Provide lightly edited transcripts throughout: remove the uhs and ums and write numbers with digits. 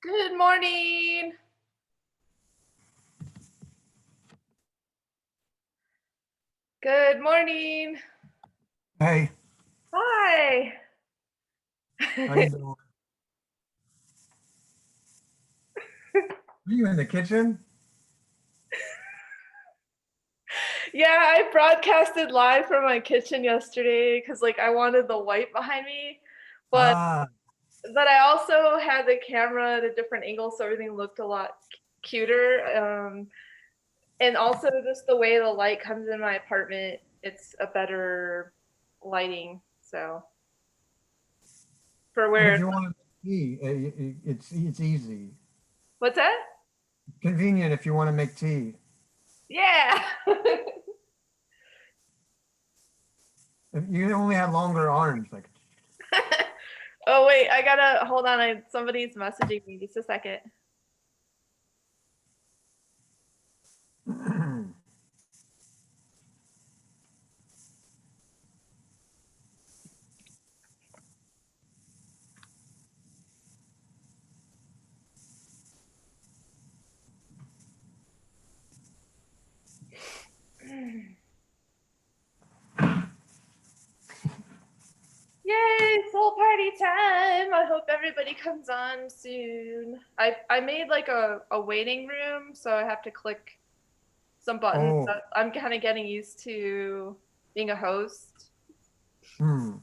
Good morning. Good morning. Hey, Hi. how you doing? Are you in the kitchen? Yeah, I broadcasted live from my kitchen yesterday because I wanted the white behind me, but Ah, I also had the camera at a different angle so everything looked a lot cuter. And also just the way the light comes in my apartment, it's a better lighting. So for and if where, you want to make tea, it's easy. what's that? Convenient if you want to make tea. Yeah. If you only have longer arms, like Oh wait, I gotta hold on. Somebody's messaging me. Just a second. Yay, soul party time! I hope everybody comes on soon. I made like a waiting room, so I have to click some buttons. oh, I'm kind of getting used to being a host. hmm.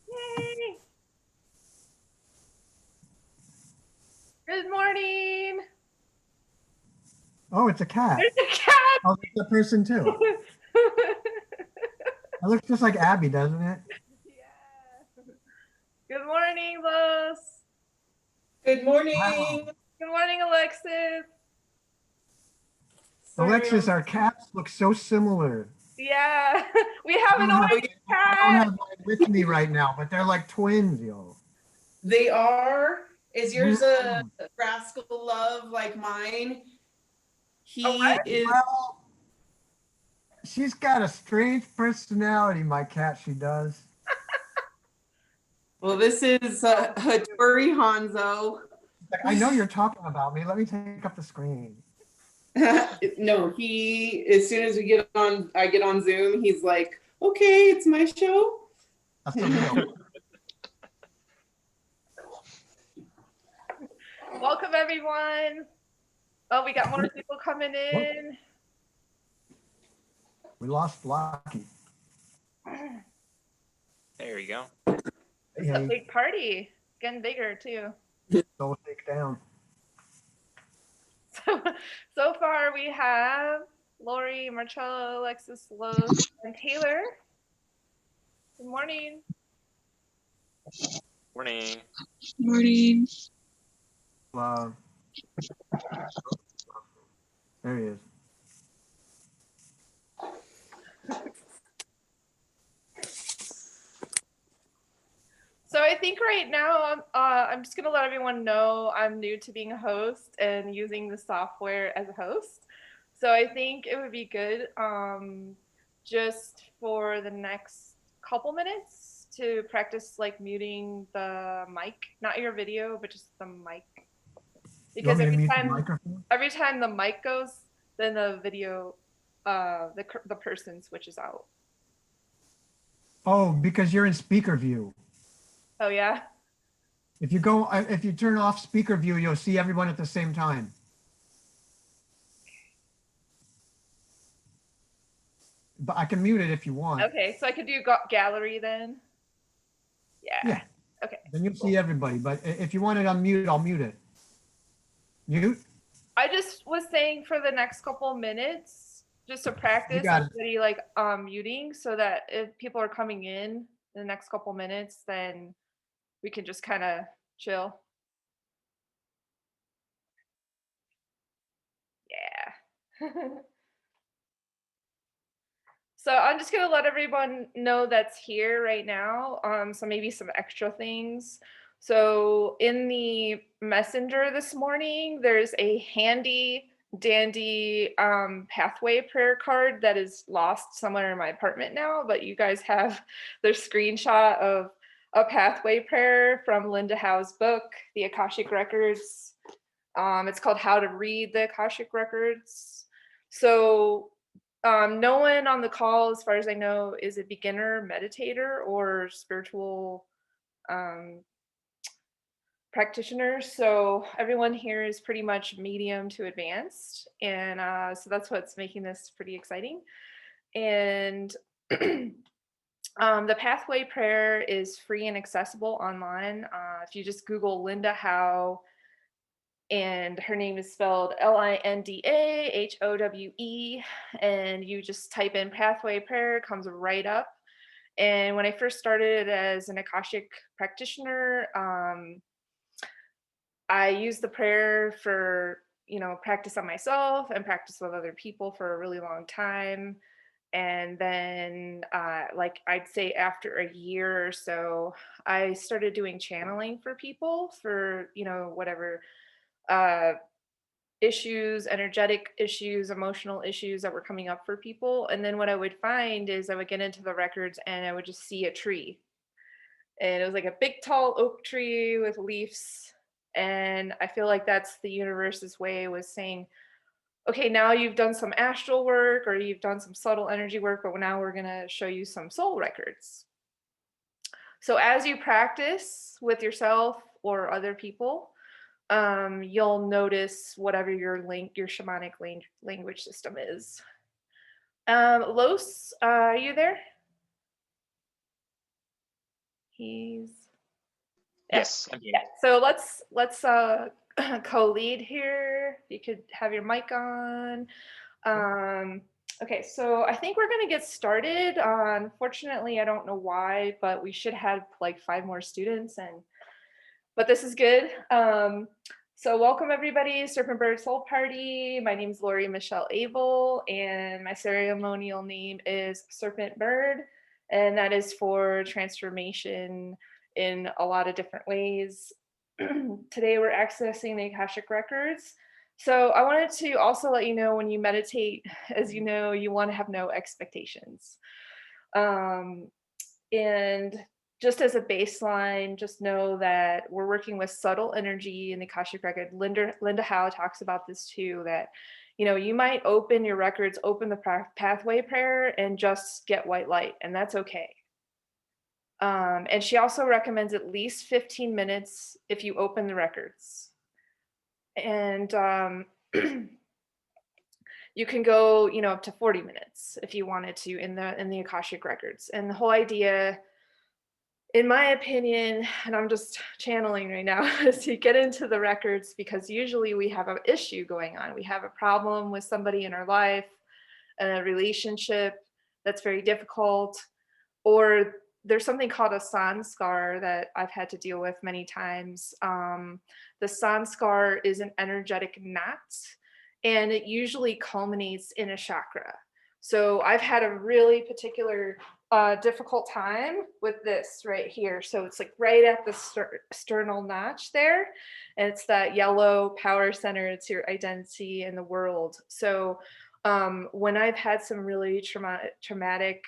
Yay! Good morning. Oh, it's a cat. There's a cat. Oh, it's a person too. It looks just like Abby, doesn't it? Yeah. Good morning, Los. Good Wow. morning. Good morning, Alexis. Sorry, Alexis, our cats look so similar. Yeah, we have an I orange don't cat. have mine with me right now, but they're like twins, yo. they are. Is yours a Mhm. rascal love like mine? A He what? is. Well, she's got a strange personality, my cat, she does. Well, this is Hattori Hanzo. Like, I know you're talking about me. Let me take up the screen. No, he. As soon as we get on, I get on Zoom. He's like, "Okay, it's my show." That's the real. Welcome, everyone. Oh, we got more people coming in. We lost Blocky. There you go. It's a big party. It's getting bigger, too. Don't take down. So far, we have Lori, Marcella, Alexis, Los, and Taylor. Good morning. Morning. Morning. Uh, there he is. So I think right now I'm just gonna let everyone know I'm new to being a host and using the software as a host. So I think it would be good just for the next couple minutes to practice like muting the mic, not your video, but just the mic. You want Because me to mute the microphone? every time the mic goes, then the video, the person switches out. Oh, because you're in speaker view. Oh yeah. If you turn off speaker view, you'll see everyone at the same time. But I can mute it if you want. Okay, so I could do gallery then. Yeah. Yeah. Okay. Then you'll see everybody. But if you want it unmute, I'll mute it. Mute? I just was saying for the next couple minutes, just to practice got it. everybody like muting so that if people are coming in the next couple minutes, then we can just kind of chill. Yeah. So I'm just gonna let everyone know that's here right now. So maybe some extra things. So in the messenger this morning, there's a handy dandy pathway prayer card that is lost somewhere in my apartment now, but you guys have the screenshot of a pathway prayer from Linda Howe's book, The Akashic Records. It's called How to Read the Akashic Records. So no one on the call, as far as I know, is a beginner meditator or spiritual practitioner. So everyone here is pretty much medium to advanced. And so that's what's making this pretty exciting. And the pathway prayer is free and accessible online. If you just Google Linda Howe, and her name is spelled LindaHowe, and you just type in pathway prayer, it comes right up. And when I first started as an Akashic practitioner, I used the prayer for, practice on myself and practice with other people for a really long time. And then, like I'd say after a year or so, I started doing channeling for people for, whatever issues, energetic issues, emotional issues that were coming up for people. And then what I would find is I would get into the records and I would just see a tree. And it was like a big tall oak tree with leaves. And I feel like that's the universe's way was saying, okay, now you've done some astral work or you've done some subtle energy work, but now we're going to show you some soul records. So as you practice with yourself or other people, you'll notice whatever your shamanic language system is. Los, are you there? Yes, I'm here. Yeah. So let's co-lead here. You could have your mic on. Okay, so I think we're gonna get started. Unfortunately, I don't know why, but we should have like 5 more students, but this is good. So welcome everybody, Serpentbird Soul Party. My name is Michelle Abel, and my ceremonial name is Serpentbird, and that is for transformation in a lot of different ways. Today we're accessing the Akashic Records. So I wanted to also let you know when you meditate, as you know, you want to have no expectations. And just as a baseline, just know that we're working with subtle energy in the Akashic Record. Linda Howe talks about this too, that you might open your records, open the pathway prayer and just get white light, and that's okay. And she also recommends at least 15 minutes if you open the records. And you can go, up to 40 minutes if you wanted to in the Akashic Records. And the whole idea, in my opinion, and I'm just channeling right now, is to get into the records because usually we have an issue going on. We have a problem with somebody in our life, a relationship that's very difficult, or there's something called a sanskar that I've had to deal with many times. The sanskar is an energetic knot, and it usually culminates in a chakra. So I've had a really particular difficult time with this right here. So it's like right at the sternal notch there, and it's that yellow power center. It's your identity in the world. So when I've had some really traumatic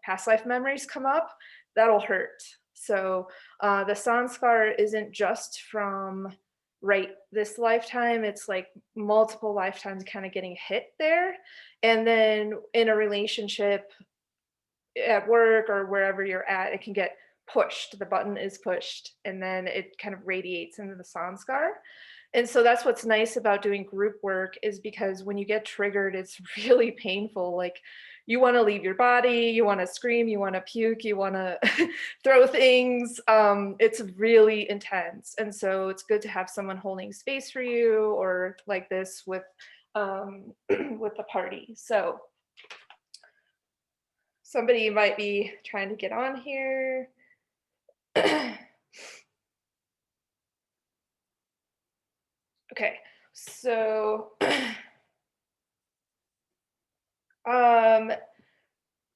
past life memories come up, that'll hurt. So the sanskar isn't just from this lifetime, it's like multiple lifetimes kind of getting hit there. And then in a relationship, at work or wherever you're at, it can get pushed. The button is pushed, and then it kind of radiates into the sanskar. And so that's what's nice about doing group work, is because when you get triggered, it's really painful. Like you want to leave your body, you want to scream, you want to puke, you want to throw things. It's really intense. And so it's good to have someone holding space for you, or like this with the party. So somebody might be trying to get on here. Okay, so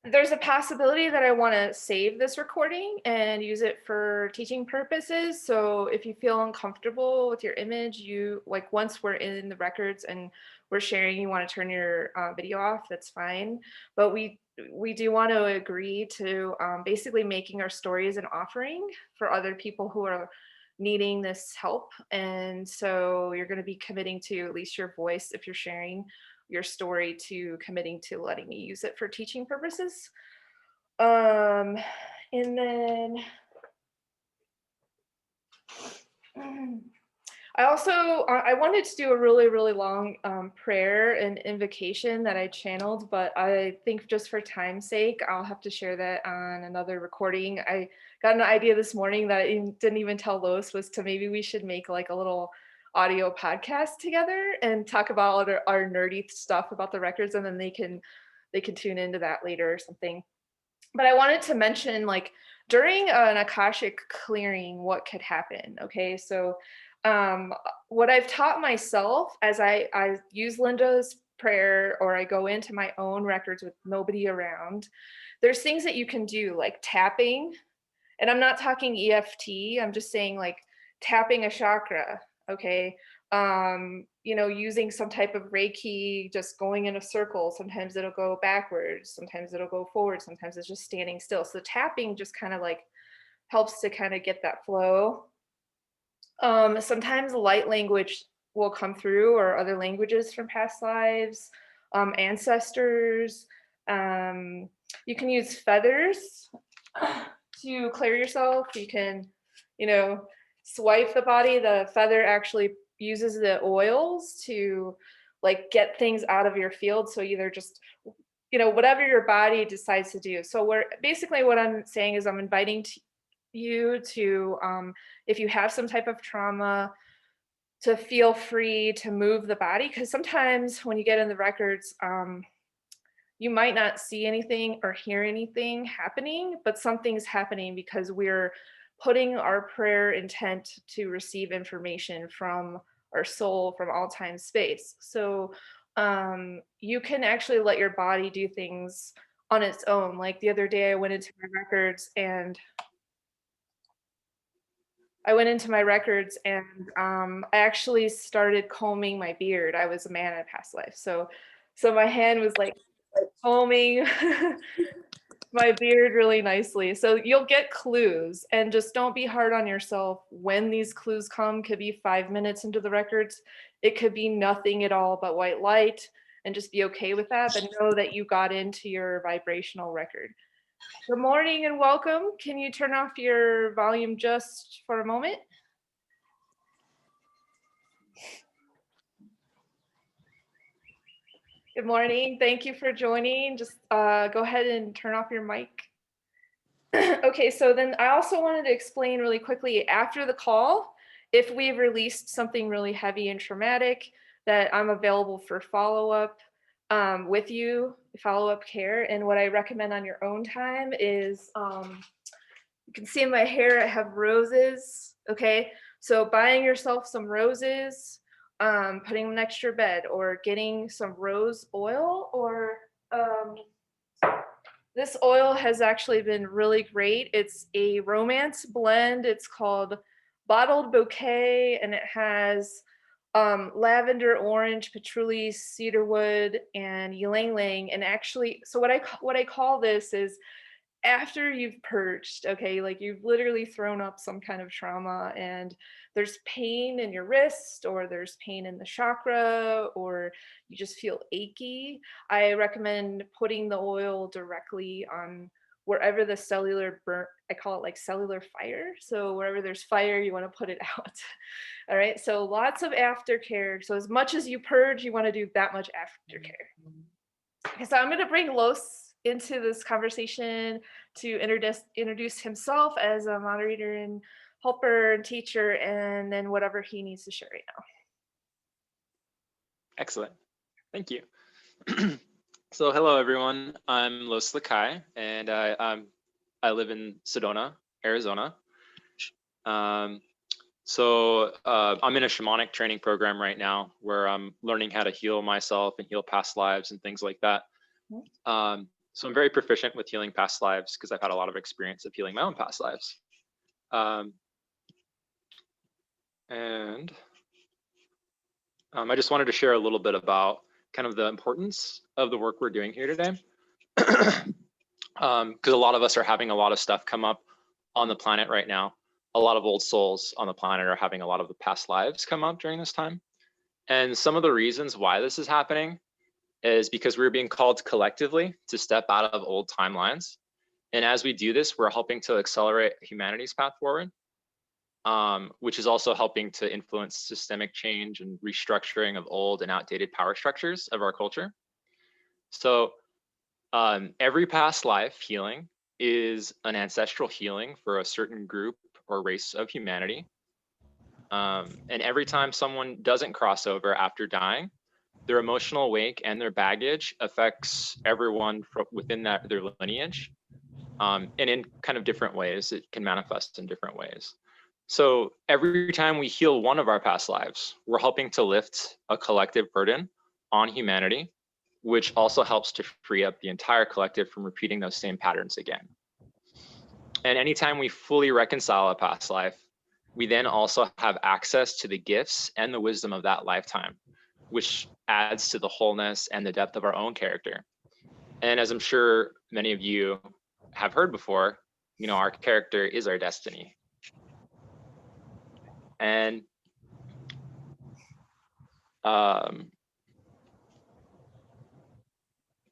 there's a possibility that I want to save this recording and use it for teaching purposes. So if you feel uncomfortable with your image, once we're in the records and we're sharing, you want to turn your video off, that's fine. But we do want to agree to basically making our stories an offering for other people who are needing this help. And so you're going to be committing to at least your voice, if you're sharing your story, to committing to letting me use it for teaching purposes. And then I wanted to do a really, really long prayer and invocation that I channeled, but I think just for time's sake, I'll have to share that on another recording. I got an idea this morning that I didn't even tell Lois, was to maybe we should make like a little audio podcast together and talk about our nerdy stuff about the records, and then they can tune into that later or something. But I wanted to mention, like, during an Akashic clearing, what could happen. Okay, so what I've taught myself as I use Linda's prayer, or I go into my own records with nobody around, there's things that you can do, like tapping. And I'm not talking EFT, I'm just saying like tapping a chakra, okay? Using some type of Reiki, just going in a circle. Sometimes it'll go backwards, sometimes it'll go forward, sometimes it's just standing still. So tapping just kind of like helps to kind of get that flow. Sometimes light language will come through, or other languages from past lives, ancestors. You can use feathers to clear yourself. You can, swipe the body. The feather actually uses the oils to like get things out of your field. So either just, whatever your body decides to do. So what I'm saying is I'm inviting you to, if you have some type of trauma, to feel free to move the body, because sometimes when you get in the records, you might not see anything or hear anything happening, but something's happening because we're putting our prayer intent to receive information from our soul from all time space. So you can actually let your body do things on its own. Like the other day I went into my records and I actually started combing my beard. I was a man in a past life. So my hand was like combing my beard really nicely. So you'll get clues, and just don't be hard on yourself when these clues come. Could be 5 minutes into the records. It could be nothing at all but white light, and just be okay with that. But know that you got into your vibrational record. Good morning and welcome. Can you turn off your volume just for a moment? Good morning. Thank you for joining. Just go ahead and turn off your mic. Okay, so then I also wanted to explain really quickly after the call, if we've released something really heavy and traumatic, that I'm available for follow-up with you, follow-up care. And what I recommend on your own time is, you can see in my hair, I have roses, okay? So buying yourself some roses, putting them next to your bed, or getting some rose oil, or this oil has actually been really great. It's a romance blend. It's called Bottled Bouquet, and it has lavender, orange, patchouli, cedarwood, and ylang ylang. And actually, so what I call this is, after you've purged, okay, like you've literally thrown up some kind of trauma and there's pain in your wrist, or there's pain in the chakra, or you just feel achy, I recommend putting the oil directly on wherever the cellular burn, I call it like cellular fire. So wherever there's fire, you want to put it out. All right, so lots of aftercare. So as much as you purge, you want to do that much aftercare. Okay, so I'm going to bring Los into this conversation to introduce himself as a moderator and helper and teacher, and then whatever he needs to share right now. Excellent. Thank you. So hello, everyone. I'm Los Lakai, and I live in Sedona, Arizona. I'm in a shamanic training program right now where I'm learning how to heal myself and heal past lives and things like that. So I'm very proficient with healing past lives because I've had a lot of experience of healing my own past lives. And I just wanted to share a little bit about kind of the importance of the work we're doing here today. Because a lot of us are having a lot of stuff come up on the planet right now. A lot of old souls on the planet are having a lot of the past lives come up during this time. And some of the reasons why this is happening is because we're being called collectively to step out of old timelines. And as we do this, we're helping to accelerate humanity's path forward, which is also helping to influence systemic change and restructuring of old and outdated power structures of our culture. So every past life healing is an ancestral healing for a certain group or race of humanity. And every time someone doesn't cross over after dying, their emotional wake and their baggage affects everyone within their lineage. And in kind of different ways, it can manifest in different ways. So every time we heal one of our past lives, we're helping to lift a collective burden on humanity, which also helps to free up the entire collective from repeating those same patterns again. And anytime we fully reconcile a past life, we then also have access to the gifts and the wisdom of that lifetime, which adds to the wholeness and the depth of our own character. And as I'm sure many of you have heard before, you know, our character is our destiny. And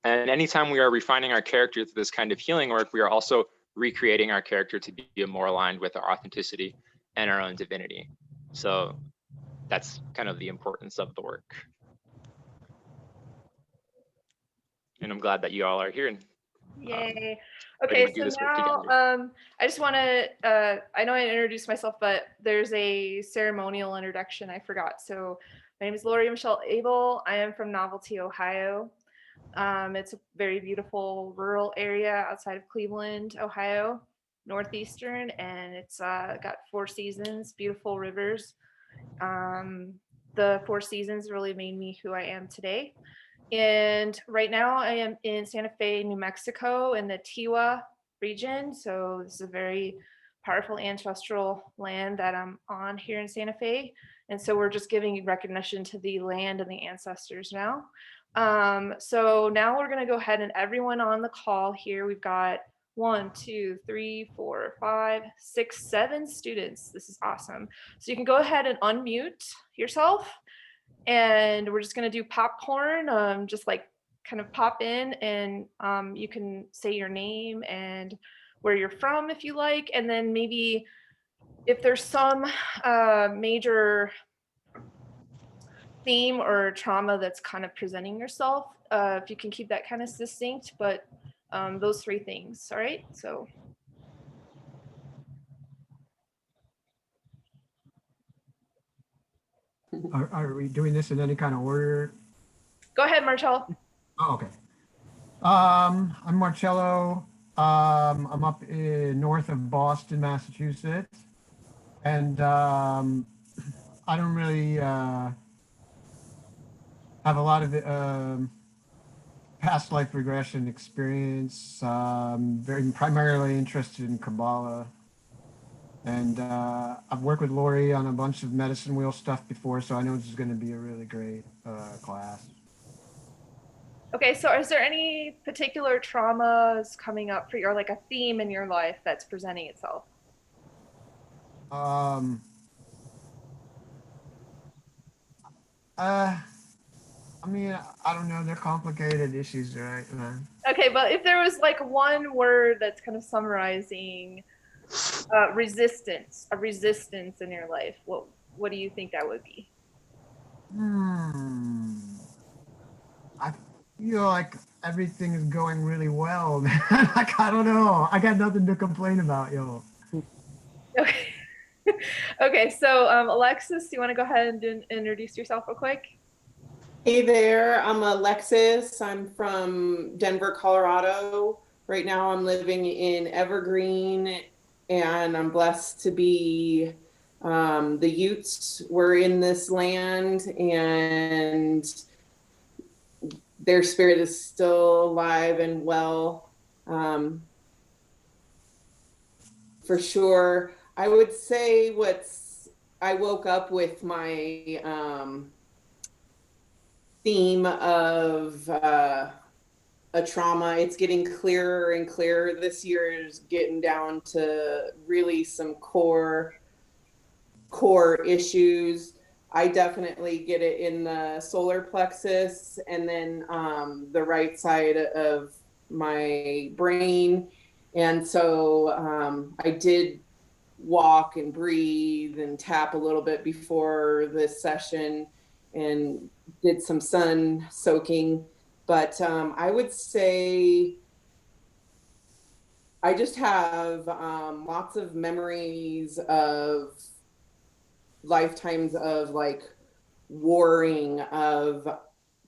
anytime we are refining our character through this kind of healing work, we are also recreating our character to be more aligned with our authenticity and our own divinity. So that's kind of the importance of the work. And I'm glad that you all are here. And, Yay. ready Okay, to do so this work now together. I just want to, I know I introduced myself, but there's a ceremonial introduction I forgot. So my name is Michelle Abel. I am from Novelty, Ohio. It's a very beautiful rural area outside of Cleveland, Ohio, northeastern, and it's got 4 seasons, beautiful rivers. The 4 seasons really made me who I am today. And right now I am in Santa Fe, New Mexico in the Tiwa region. So this is a very powerful ancestral land that I'm on here in Santa Fe. And so we're just giving recognition to the land and the ancestors now. So now we're going to go ahead and everyone on the call here, we've got 1, 2, 3, 4, 5, 6, 7 students. This is awesome. So you can go ahead and unmute yourself. And we're just gonna do popcorn, just like kind of pop in and you can say your name and where you're from if you like. And then maybe if there's some major theme or trauma that's kind of presenting yourself, if you can keep that kind of succinct, but those 3 things, all right? So. Are we doing this in any kind of order? Go ahead, Marcel. Oh, okay. I'm Marcello. I'm up in north of Boston, Massachusetts. And I don't really have a lot of past life regression experience. Very primarily interested in Kabbalah. And I've worked with Lori on a bunch of medicine wheel stuff before, so I know this is going to be a really great class. Okay, so is there any particular traumas coming up for you, or like a theme in your life that's presenting itself? I mean, I don't know. They're complicated issues, right, man? Okay, but if there was like one word that's kind of summarizing resistance, a resistance in your life, what do you think that would be? I feel like everything is going really well, man. Like, I don't know. I got nothing to complain about, yo. Okay. Okay, so Alexis, do you want to go ahead and introduce yourself real quick? Hey there, I'm Alexis. I'm from Denver, Colorado. Right now I'm living in Evergreen, and I'm blessed to be the Utes were in this land, and their spirit is still alive and well. For sure. I would say I woke up with my theme of a trauma. It's getting clearer and clearer. This year is getting down to really some core issues. I definitely get it in the solar plexus and then the right side of my brain. And so I did walk and breathe and tap a little bit before this session and did some sun soaking. But I would say I just have lots of memories of lifetimes of like warring, of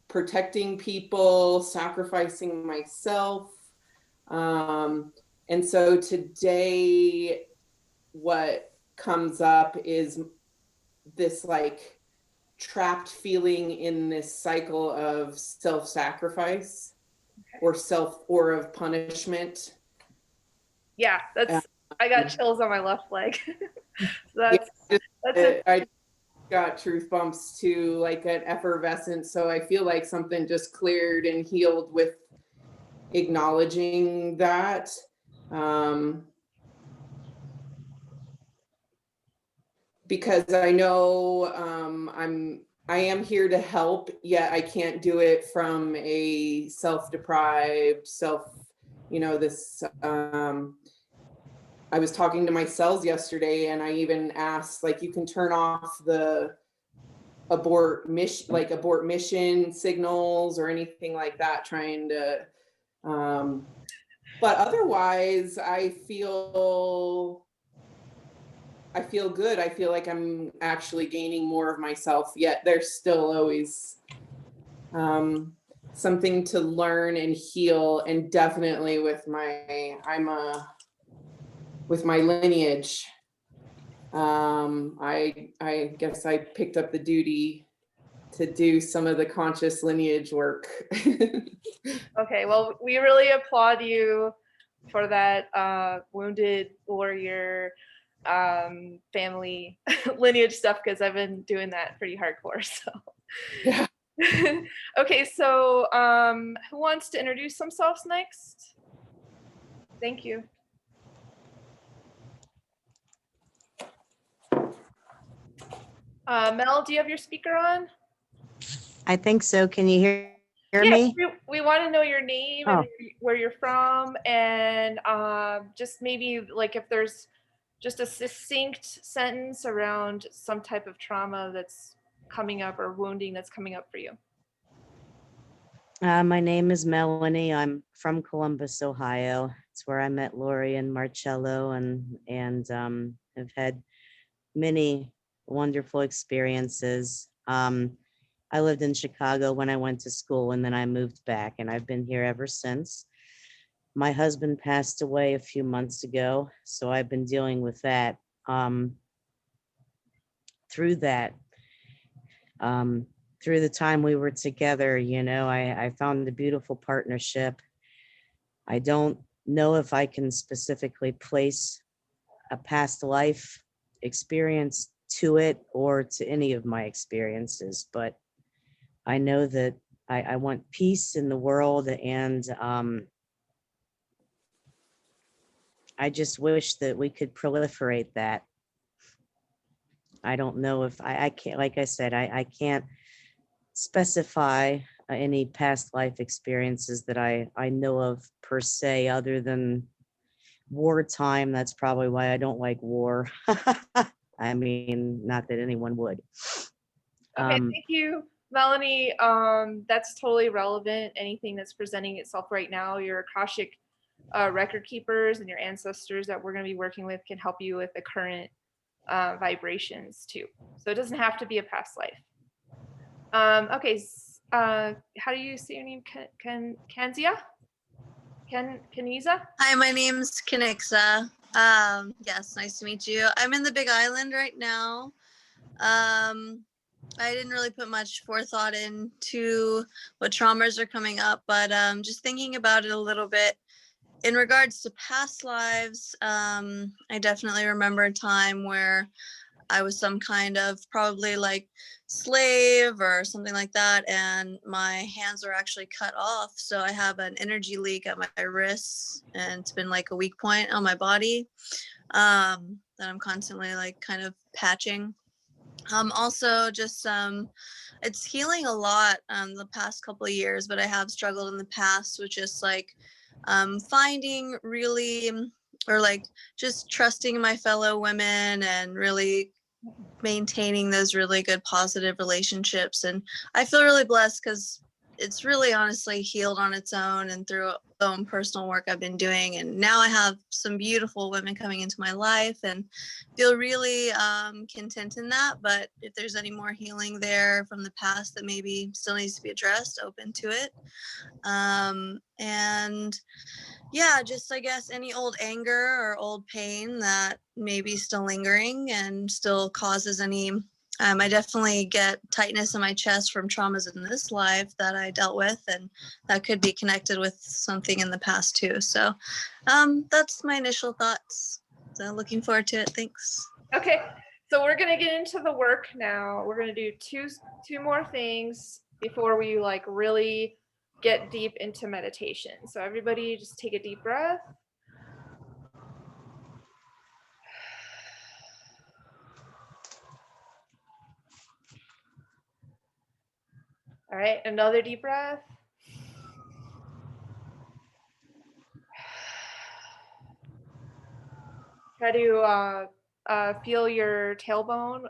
protecting people, sacrificing myself. And so today, what comes up is this like trapped feeling in this cycle of self-sacrifice or of punishment. Yeah, I got chills on my left leg. So that's it. I got truth bumps too, like an effervescence. So I feel like something just cleared and healed with acknowledging that. Because I know I am here to help, yet I can't do it from a self-deprived, this I was talking to my cells yesterday and I even asked, like, you can turn off the abort mission signals or anything like that, trying to but otherwise I feel good. I feel like I'm actually gaining more of myself, yet there's still always something to learn and heal. And definitely with my lineage, I guess I picked up the duty to do some of the conscious lineage work. Okay, well, we really applaud you for that wounded warrior family lineage stuff, because I've been doing that pretty hardcore. So Yeah. Okay, so who wants to introduce themselves next? Thank you. Mel, do you have your speaker on? I think so. Can you hear Yes, me? we want to know your name and where you're from, and just maybe like if there's just a succinct sentence around some type of trauma that's coming up or wounding that's coming up for you. My name is Melanie. I'm from Columbus, Ohio. It's where I met Lori and Marcello, and have had many wonderful experiences. I lived in Chicago when I went to school, and then I moved back, and I've been here ever since. My husband passed away a few months ago, so I've been dealing with that. Through that, through the time we were together, I found a beautiful partnership. I don't know if I can specifically place a past life experience to it or to any of my experiences, but I know that I want peace in the world, and I just wish that we could proliferate that. I don't know if I can't, like I said, I can't specify any past life experiences that I know of per se, other than wartime. That's probably why I don't like war. I mean, not that anyone would. Okay, thank you, Melanie. That's totally relevant. Anything that's presenting itself right now, your Akashic record keepers and your ancestors that we're going to be working with can help you with the current vibrations too. So it doesn't have to be a past life. Okay, how do you say your name? Kanzia? Kaniza? Hi, my name's Kanixa. Yes, nice to meet you. I'm in the Big Island right now. I didn't really put much forethought into what traumas are coming up, but just thinking about it a little bit. In regards to past lives, I definitely remember a time where I was some kind of probably like slave or something like that, and my hands were actually cut off. So I have an energy leak at my wrists, and it's been like a weak point on my body that I'm constantly like kind of patching. Also just it's healing a lot the past couple of years, but I have struggled in the past with just like finding really or like just trusting my fellow women and really maintaining those really good positive relationships. And I feel really blessed because it's really honestly healed on its own and through own personal work I've been doing. And now I have some beautiful women coming into my life and feel really content in that. But if there's any more healing there from the past that maybe still needs to be addressed, open to it. And yeah, just I guess any old anger or old pain that may be still lingering and still causes any. I definitely get tightness in my chest from traumas in this life that I dealt with, and that could be connected with something in the past too. So that's my initial thoughts. So looking forward to it. Thanks. Okay, so we're gonna get into the work now. We're gonna do two more things before we like really get deep into meditation. So everybody just take a deep breath. All right, another deep breath. Try to feel your tailbone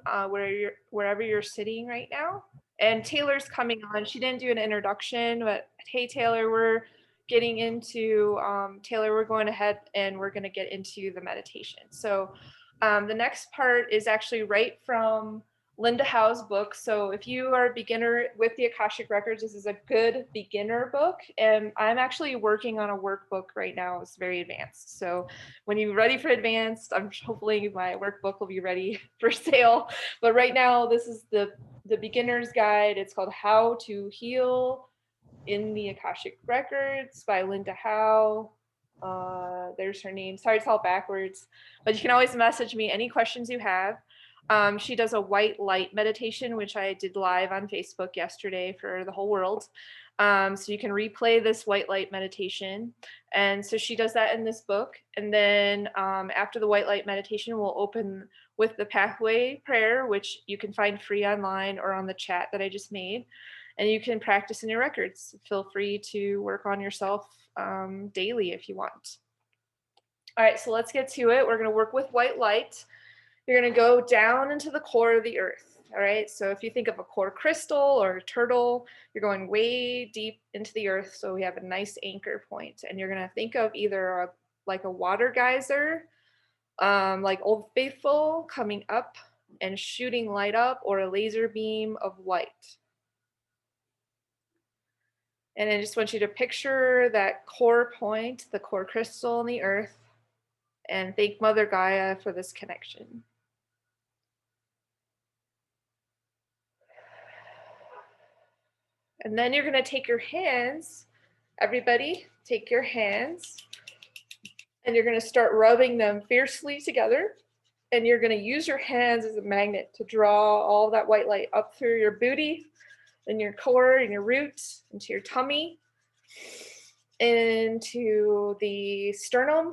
wherever you're sitting right now. And Taylor's coming on. She didn't do an introduction, but hey, Taylor, we're getting into, Taylor, we're going ahead and we're going to get into the meditation. So the next part is actually right from Linda Howe's book. So if you are a beginner with the Akashic Records, this is a good beginner book. And I'm actually working on a workbook right now. It's very advanced. So when you're ready for advanced, I'm hopefully my workbook will be ready for sale. But right now, this is the beginner's guide. It's called How to Heal in the Akashic Records by Linda Howe. There's her name. Sorry, it's all backwards, but you can always message me any questions you have. She does a white light meditation, which I did live on Facebook yesterday for the whole world. So you can replay this white light meditation. And so she does that in this book. And then after the white light meditation, we'll open with the pathway prayer, which you can find free online or on the chat that I just made. And you can practice in your records. Feel free to work on yourself daily if you want. All right, so let's get to it. We're going to work with white light. You're going to go down into the core of the earth. All right, so if you think of a core crystal or a turtle, you're going way deep into the earth. So we have a nice anchor point, and you're going to think of either like a water geyser, like Old Faithful coming up and shooting light up, or a laser beam of light. And I just want you to picture that core point, the core crystal in the earth, and thank Mother Gaia for this connection. And then you're going to take your hands, everybody, take your hands, and you're going to start rubbing them fiercely together. And you're going to use your hands as a magnet to draw all that white light up through your booty and your core and your roots, into your tummy, into the sternum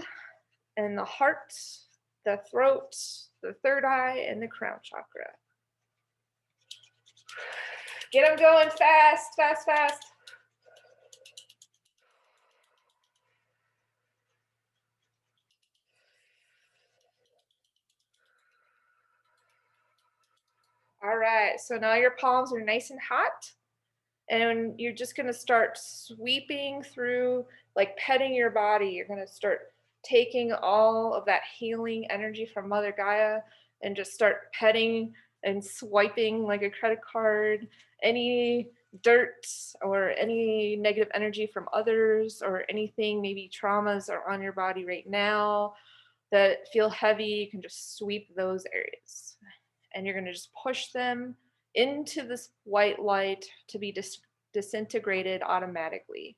and the heart, the throat, the third eye, and the crown chakra. Get them going fast, fast, fast. All right, so now your palms are nice and hot. And you're just going to start sweeping through, like petting your body. You're going to start taking all of that healing energy from Mother Gaia and just start petting and swiping like a credit card, any dirt or any negative energy from others or anything, maybe traumas are on your body right now that feel heavy. You can just sweep those areas. And you're going to just push them into this white light to be disintegrated automatically.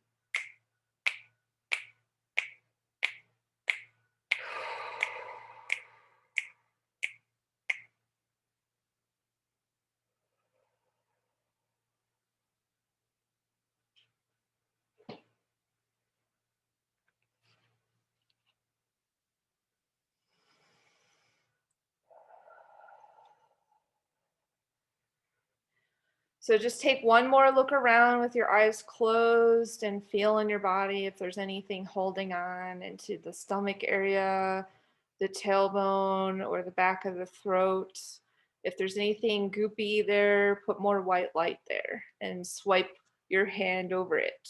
So just take one more look around with your eyes closed and feel in your body if there's anything holding on into the stomach area, the tailbone, or the back of the throat. If there's anything goopy there, put more white light there and swipe your hand over it.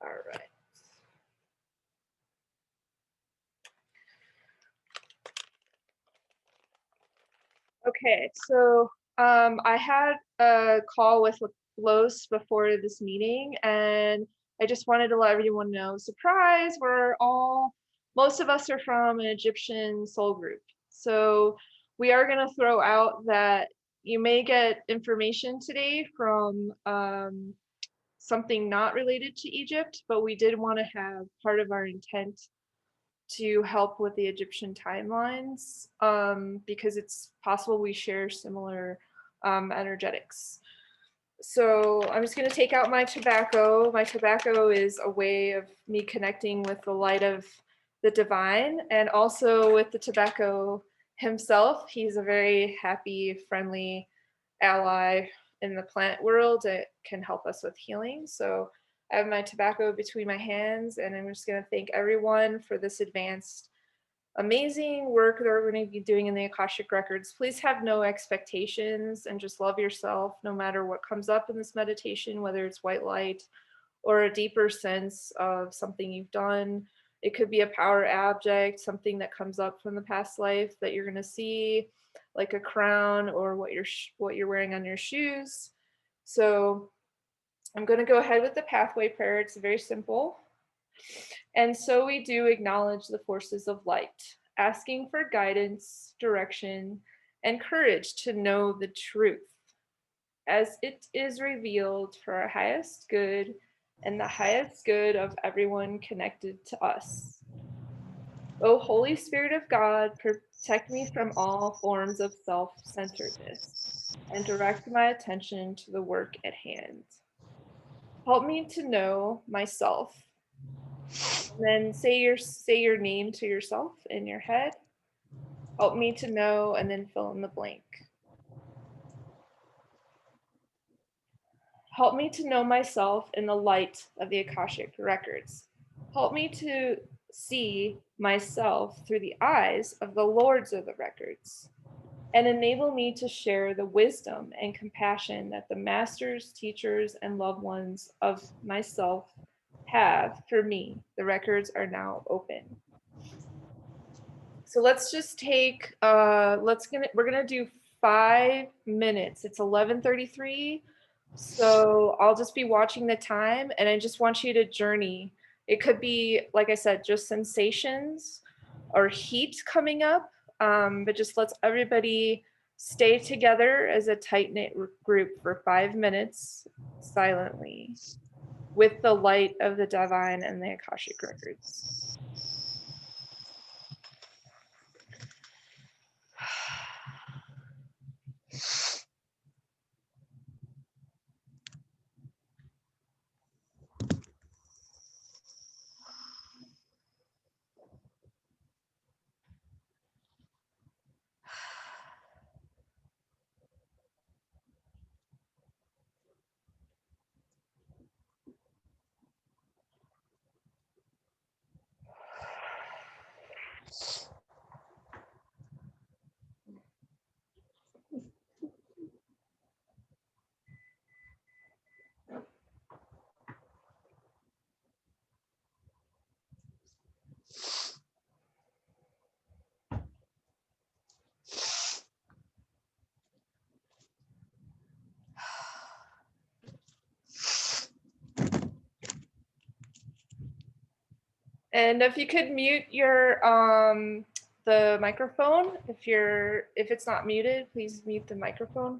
All right. Okay, so I had a call with Los before this meeting, and I just wanted to let everyone know, surprise, most of us are from an Egyptian soul group. So we are going to throw out that you may get information today from something not related to Egypt, but we did want to have part of our intent to help with the Egyptian timelines, because it's possible we share similar energetics. So I'm just going to take out my tobacco. My tobacco is a way of me connecting with the light of the divine, and also with the tobacco himself. He's a very happy, friendly ally in the plant world that can help us with healing. So I have my tobacco between my hands, and I'm just going to thank everyone for this advanced, amazing work that we're going to be doing in the Akashic Records. Please have no expectations and just love yourself no matter what comes up in this meditation, whether it's white light or a deeper sense of something you've done. It could be a power object, something that comes up from the past life that you're going to see, like a crown or what you're wearing on your shoes. So I'm going to go ahead with the pathway prayer. It's very simple. And so we do acknowledge the forces of light, asking for guidance, direction, and courage to know the truth as it is revealed for our highest good and the highest good of everyone connected to us. O Holy Spirit of God, protect me from all forms of self-centeredness and direct my attention to the work at hand. Help me to know myself. And then say your name to yourself in your head. Help me to know, and then fill in the blank. Help me to know myself in the light of the Akashic Records. Help me to see myself through the eyes of the Lords of the Records, and enable me to share the wisdom and compassion that the masters, teachers, and loved ones of myself have for me. The records are now open. So let's just take we're gonna do 5 minutes. It's 11:33. So I'll just be watching the time, and I just want you to journey. It could be, like I said, just sensations or heat coming up, but just let's everybody stay together as a tight-knit group for 5 minutes silently with the light of the divine and the Akashic Records. And if you could mute your the microphone, if it's not muted, please mute the microphone.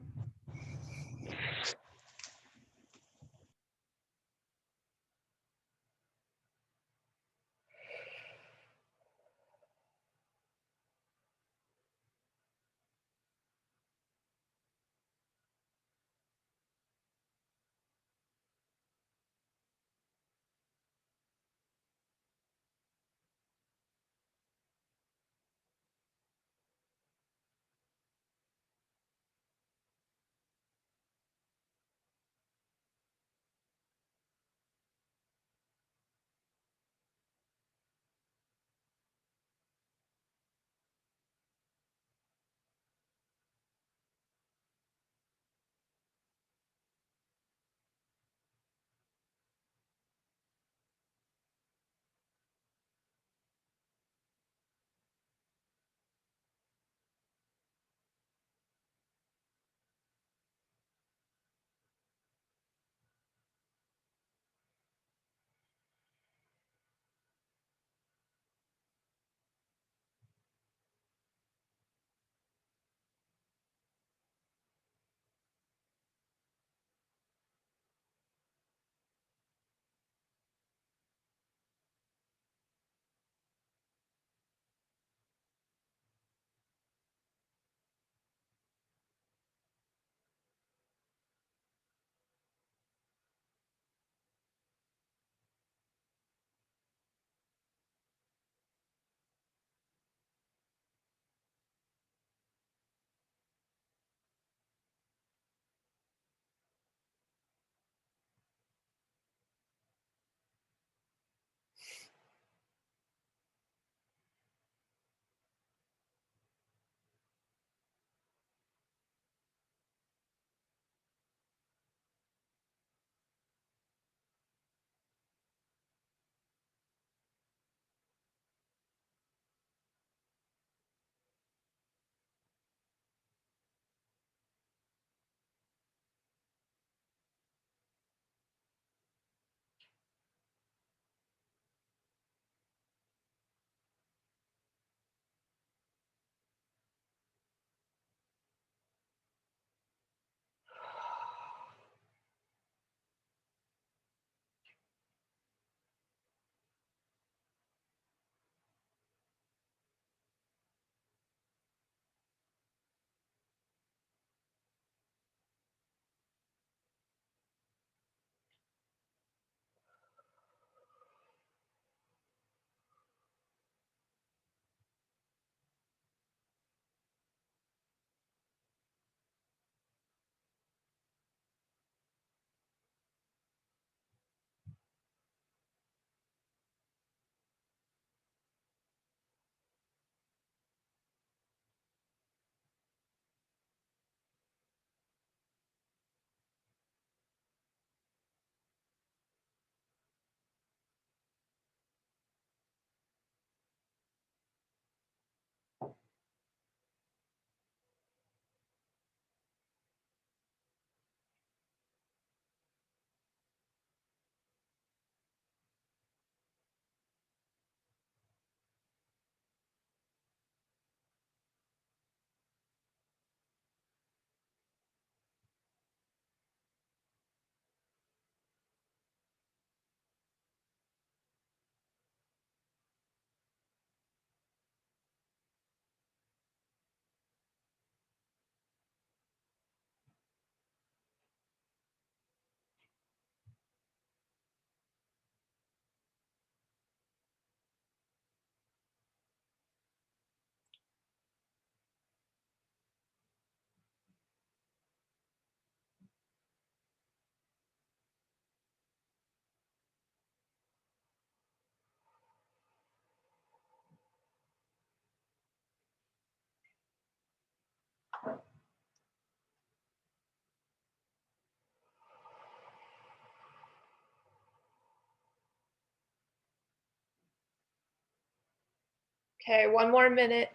Okay, one more minute.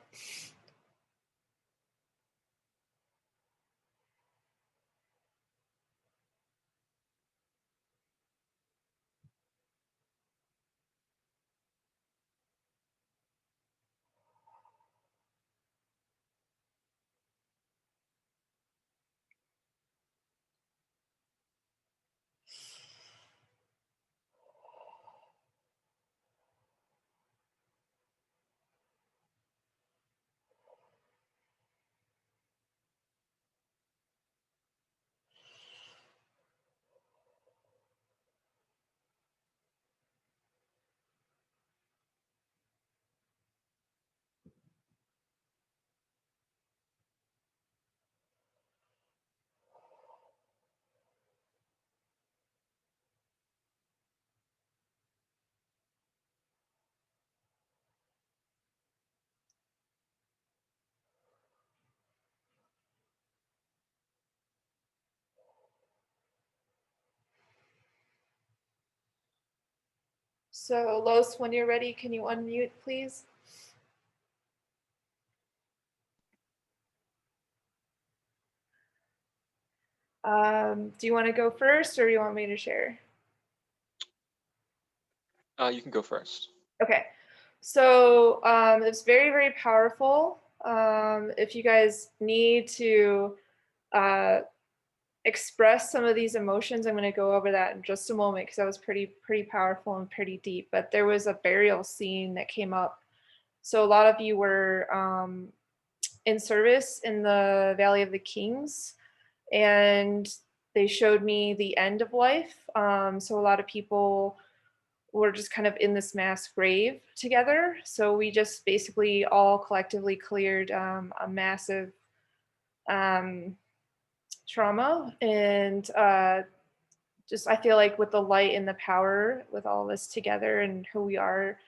So Los, when you're ready, can you unmute, please? Do you want to go first or do you want me to share? You can go first. Okay, so it's very, very powerful. If you guys need to express some of these emotions, I'm going to go over that in just a moment because that was pretty powerful and pretty deep. But there was a burial scene that came up. So a lot of you were in service in the Valley of the Kings, and they showed me the end of life. So a lot of people were just kind of in this mass grave together. So we just basically all collectively cleared a massive trauma, and just I feel like with the light and the power with all of us together and who we are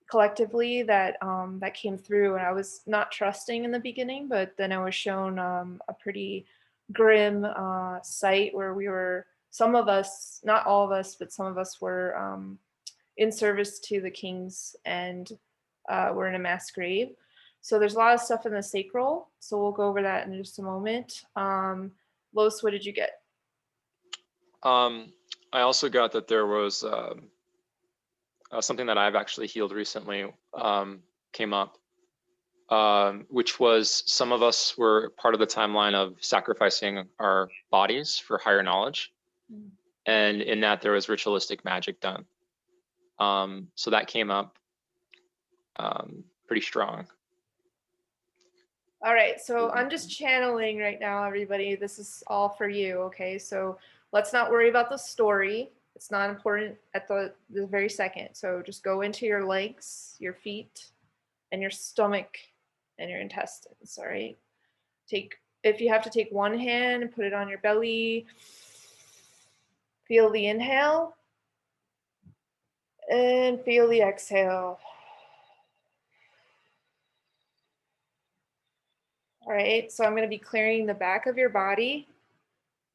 collectively, that that came through. And I was not trusting in the beginning, but then I was shown a pretty grim sight where we were, some of us, not all of us, but some of us were in service to the kings, and we're in a mass grave. So there's a lot of stuff in the sacral. So we'll go over that in just a moment. Los, what did you get? I also got that there was something that I've actually healed recently came up, which was some of us were part of the timeline of sacrificing our bodies for higher knowledge. Mm. And in that there was ritualistic magic done. So that came up pretty strong. All right, so I'm just channeling right now, everybody. This is all for you, okay? So let's not worry about the story. It's not important at the very second. So just go into your legs, your feet, and your stomach and your intestines, all right? If you have to take one hand and put it on your belly, feel the inhale and feel the exhale. All right, so I'm going to be clearing the back of your body,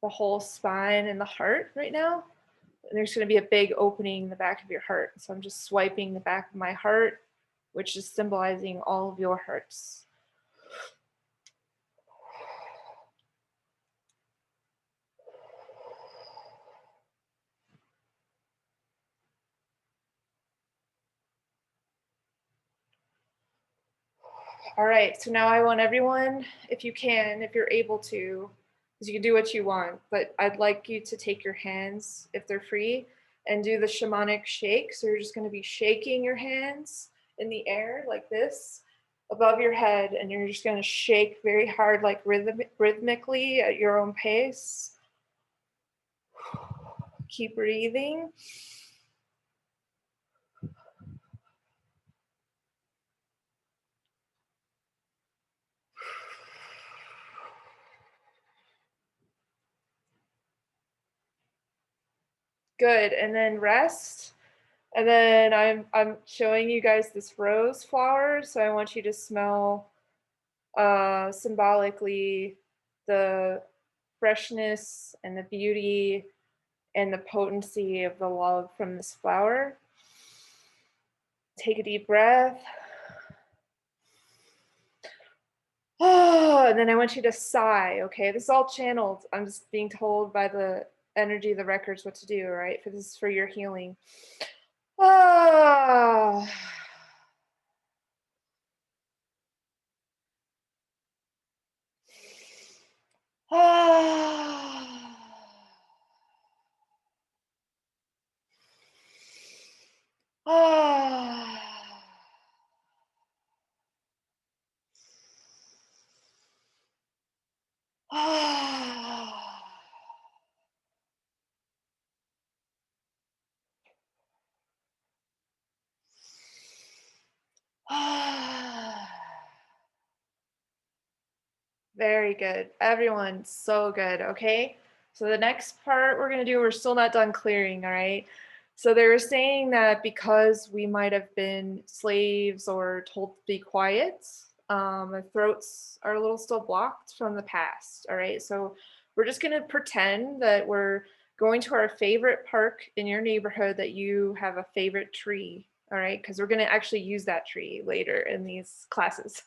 the whole spine and the heart right now. And there's going to be a big opening in the back of your heart. So I'm just swiping the back of my heart, which is symbolizing all of your hearts. All right, so now I want everyone, if you can, if you're able to, because you can do what you want, but I'd like you to take your hands, if they're free, and do the shamanic shake. So you're just going to be shaking your hands in the air like this above your head, and you're just going to shake very hard, like rhythmically at your own pace. Keep breathing. Good, and then rest. And then I'm showing you guys this rose flower, so I want you to smell symbolically the freshness and the beauty and the potency of the love from this flower. Take a deep breath. Oh, and then I want you to sigh, okay? This is all channeled. I'm just being told by the energy of the records what to do, all right? For this is for your healing. Ah. Ah. Ah. Ah. Ah. Very good. Everyone, so good. Okay. So the next part we're going to do, we're still not done clearing. All right. So they were saying that because we might have been slaves or told to be quiet, our throats are a little still blocked from the past. All right. So we're just going to pretend that we're going to our favorite park in your neighborhood, that you have a favorite tree. All right. Because we're going to actually use that tree later in these classes.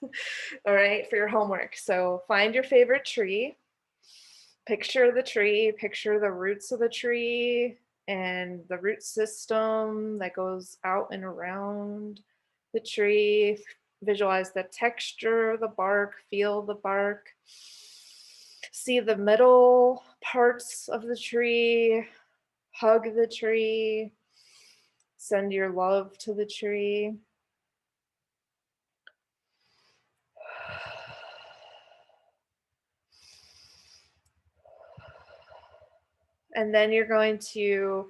All right, for your homework. So find your favorite tree, picture the tree, picture the roots of the tree and the root system that goes out and around the tree. Visualize the texture of the bark, feel the bark, see the middle parts of the tree, hug the tree, send your love to the tree. And then you're going to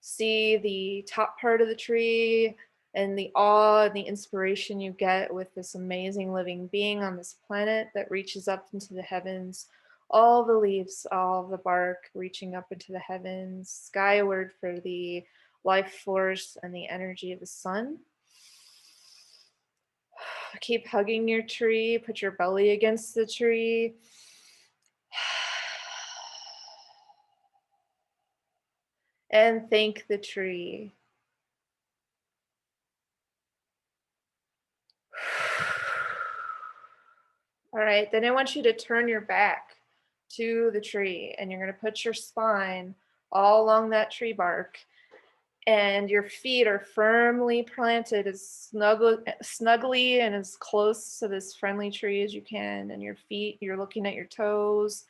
see the top part of the tree and the awe and the inspiration you get with this amazing living being on this planet that reaches up into the heavens. All the leaves, all the bark reaching up into the heavens, skyward for the life force and the energy of the sun. Keep hugging your tree, put your belly against the tree. And thank the tree. All right, then I want you to turn your back to the tree and you're going to put your spine all along that tree bark and your feet are firmly planted as snugly and as close to this friendly tree as you can. And your feet, you're looking at your toes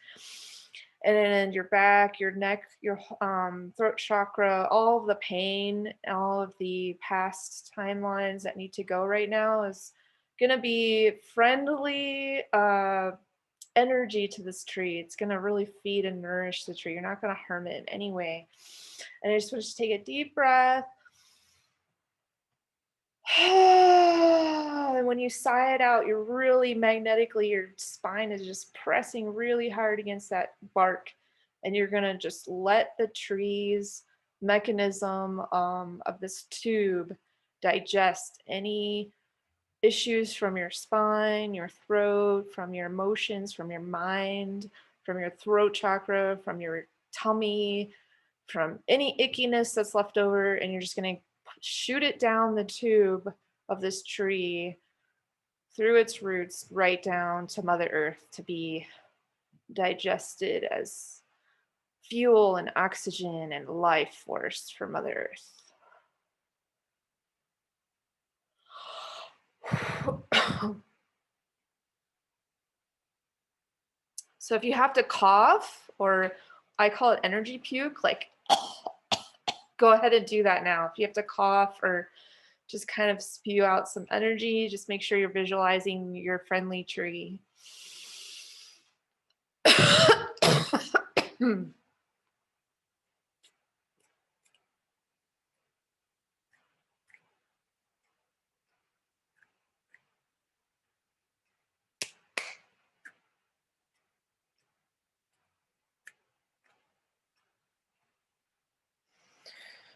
and then your back, your neck, your throat chakra, all of the pain, all of the past timelines that need to go right now is going to be friendly energy to this tree. It's going to really feed and nourish the tree. You're not going to harm it in any way. And I just want you to take a deep breath. And when you sigh it out, you're really magnetically, your spine is just pressing really hard against that bark. And you're going to just let the tree's mechanism of this tube digest any issues from your spine, your throat, from your emotions, from your mind, from your throat chakra, from your tummy, from any ickiness that's left over. And you're just going to shoot it down the tube of this tree through its roots right down to Mother Earth to be digested as fuel and oxygen and life force for Mother Earth. So if you have to cough, or I call it energy puke, like go ahead and do that now. If you have to cough or just kind of spew out some energy, just make sure you're visualizing your friendly tree.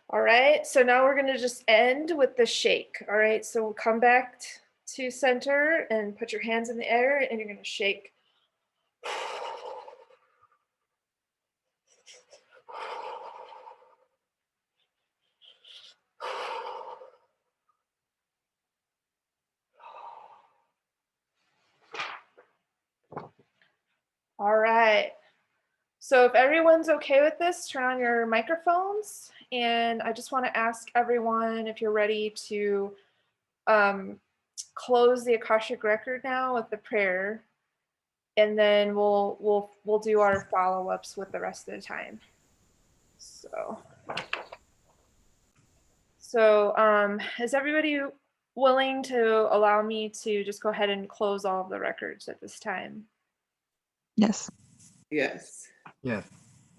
All right, so now we're gonna just end with the shake. All right, so we'll come back to center and put your hands in the air and you're gonna shake. So if everyone's okay with this, turn on your microphones. And I just want to ask everyone if you're ready to close the Akashic record now with the prayer. And then we'll do our follow-ups with the rest of the time. So is everybody willing to allow me to just go ahead and close all of the records at this time? Yes. Yes. Yes.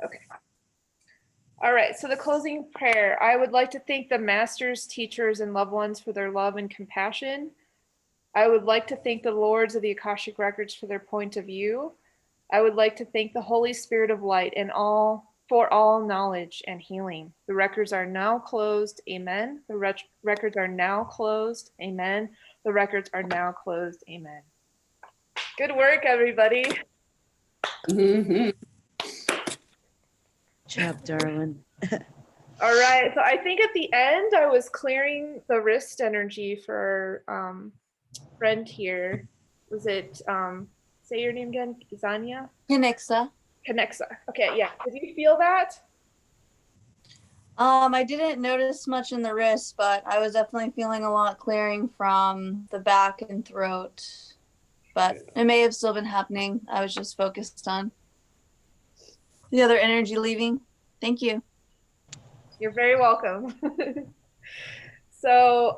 Okay. All right, so the closing prayer. I would like to thank the masters, teachers, and loved ones for their love and compassion. I would like to thank the lords of the Akashic Records for their point of view. I would like to thank the Holy Spirit of Light and for all knowledge and healing. The records are now closed. Amen. The records are now closed. Amen. The records are now closed. Amen. Good work, everybody. Mm-hmm. Good job, darling. All right, so I think at the end I was clearing the wrist energy for friend here. Was it say your name again? Zanya? Kanixa. Kanexa. Okay, yeah. Did you feel that? I didn't notice much in the wrist, but I was definitely feeling a lot clearing from the back and throat. But it may have still been happening. I was just focused on the other energy leaving. Thank you. You're very welcome. So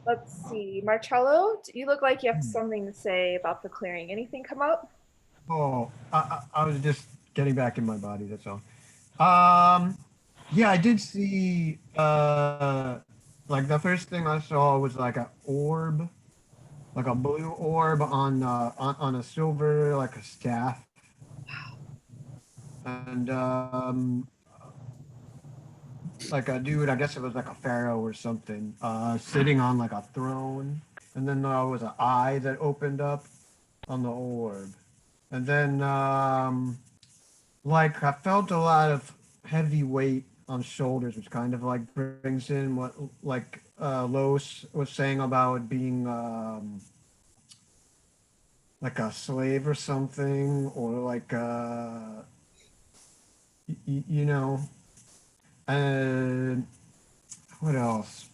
let's see. Marcello, you look like you have something to say about the clearing. Anything come up? Oh, I was just getting back in my body. That's all. Yeah, I did see. Like the first thing I saw was like an orb, like a blue orb on a silver, like a staff, and like a dude. I guess it was like a pharaoh or something, sitting on like a throne, and then there was an eye that opened up on the orb, and then like I felt a lot of heavy weight on shoulders, which kind of like brings in what like Los was saying about being like a slave or something, or like you know, and what else?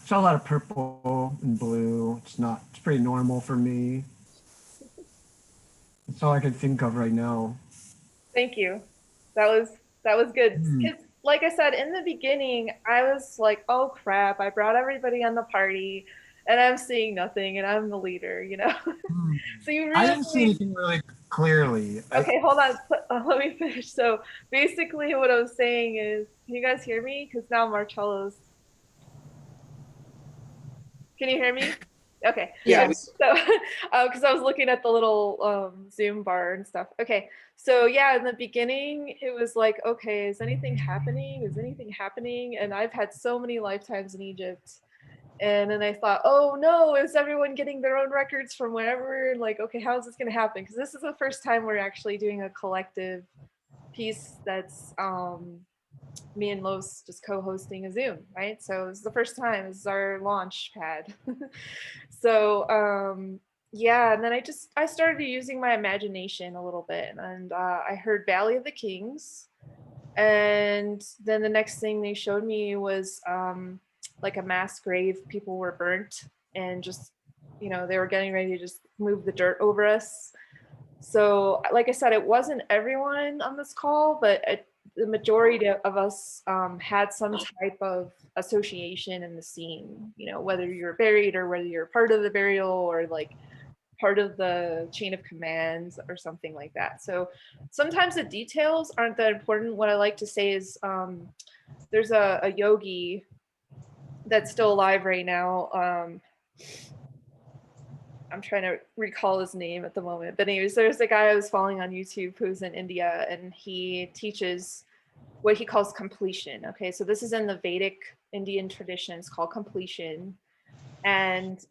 It's a lot of purple and blue. It's pretty normal for me. That's all I can think of right now. Thank you. That was good. 'Cause like I said in the beginning, I was like, oh crap, I brought everybody on the party and I'm seeing nothing and I'm the leader, you know? So you I really didn't see anything really clearly. Okay, hold on. Let me finish. So basically what I was saying is, can you guys hear me? Because now Marcello's. Can you hear me? Okay. Yes. So, because I was looking at the little Zoom bar and stuff. Okay. So yeah, in the beginning, it was like, okay, is anything happening? Is anything happening? And I've had so many lifetimes in Egypt. And then I thought, oh no, is everyone getting their own records from wherever? And like, okay, how is this going to happen? Because this is the first time we're actually doing a collective piece that's me and Los just co-hosting a Zoom, right? So this is the first time. This is our launch pad. So yeah, and then I started using my imagination a little bit, and I heard Valley of the Kings, and then the next thing they showed me was like a mass grave. People were burnt, and just they were getting ready to just move the dirt over us. So like I said, it wasn't everyone on this call, but the majority of us had some type of association in the scene, whether you're buried or whether you're part of the burial or like part of the chain of commands or something like that. So sometimes the details aren't that important. What I like to say is there's a yogi that's still alive right now. I'm trying to recall his name at the moment. But anyways, there's a guy I was following on YouTube who's in India, and he teaches what he calls completion. Okay, so this is in the Vedic Indian tradition. It's called completion. And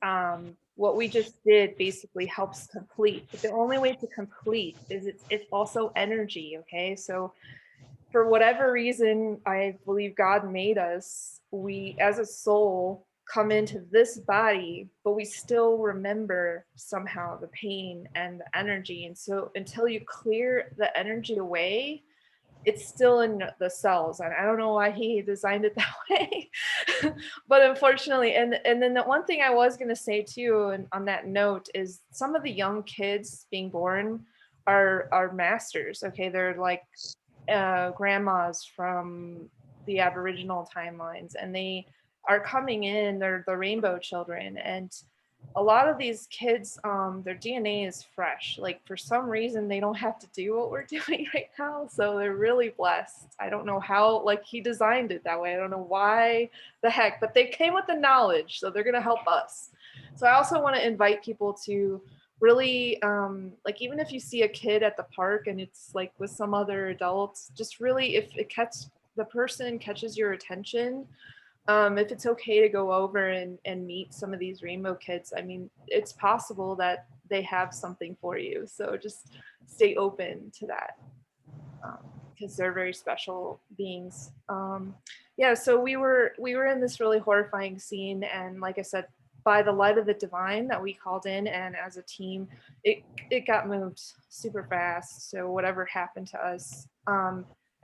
what we just did basically helps complete. But the only way to complete is it's also energy, okay? So for whatever reason, I believe God made us, we as a soul, come into this body, but we still remember somehow the pain and the energy. And so until you clear the energy away, it's still in the cells. And I don't know why he designed it that way, but unfortunately, and then the one thing I was going to say too, and on that note, is some of the young kids being born are masters. Okay, they're like grandmas from the Aboriginal timelines, and they are coming in. They're the rainbow children, and a lot of these kids, their DNA is fresh. Like for some reason, they don't have to do what we're doing right now, so they're really blessed. I don't know how, like he designed it that way. I don't know why the heck, but they came with the knowledge, so they're gonna help us. So I also want to invite people to really like, even if you see a kid at the park and it's like with some other adults, just really, if it the person catches your attention, if it's okay to go over and meet some of these rainbow kids, I mean, it's possible that they have something for you. So just stay open to that, because they're very special beings. Yeah, so we were in this really horrifying scene, and like I said, by the light of the divine that we called in, and as a team, it got moved super fast. So whatever happened to us.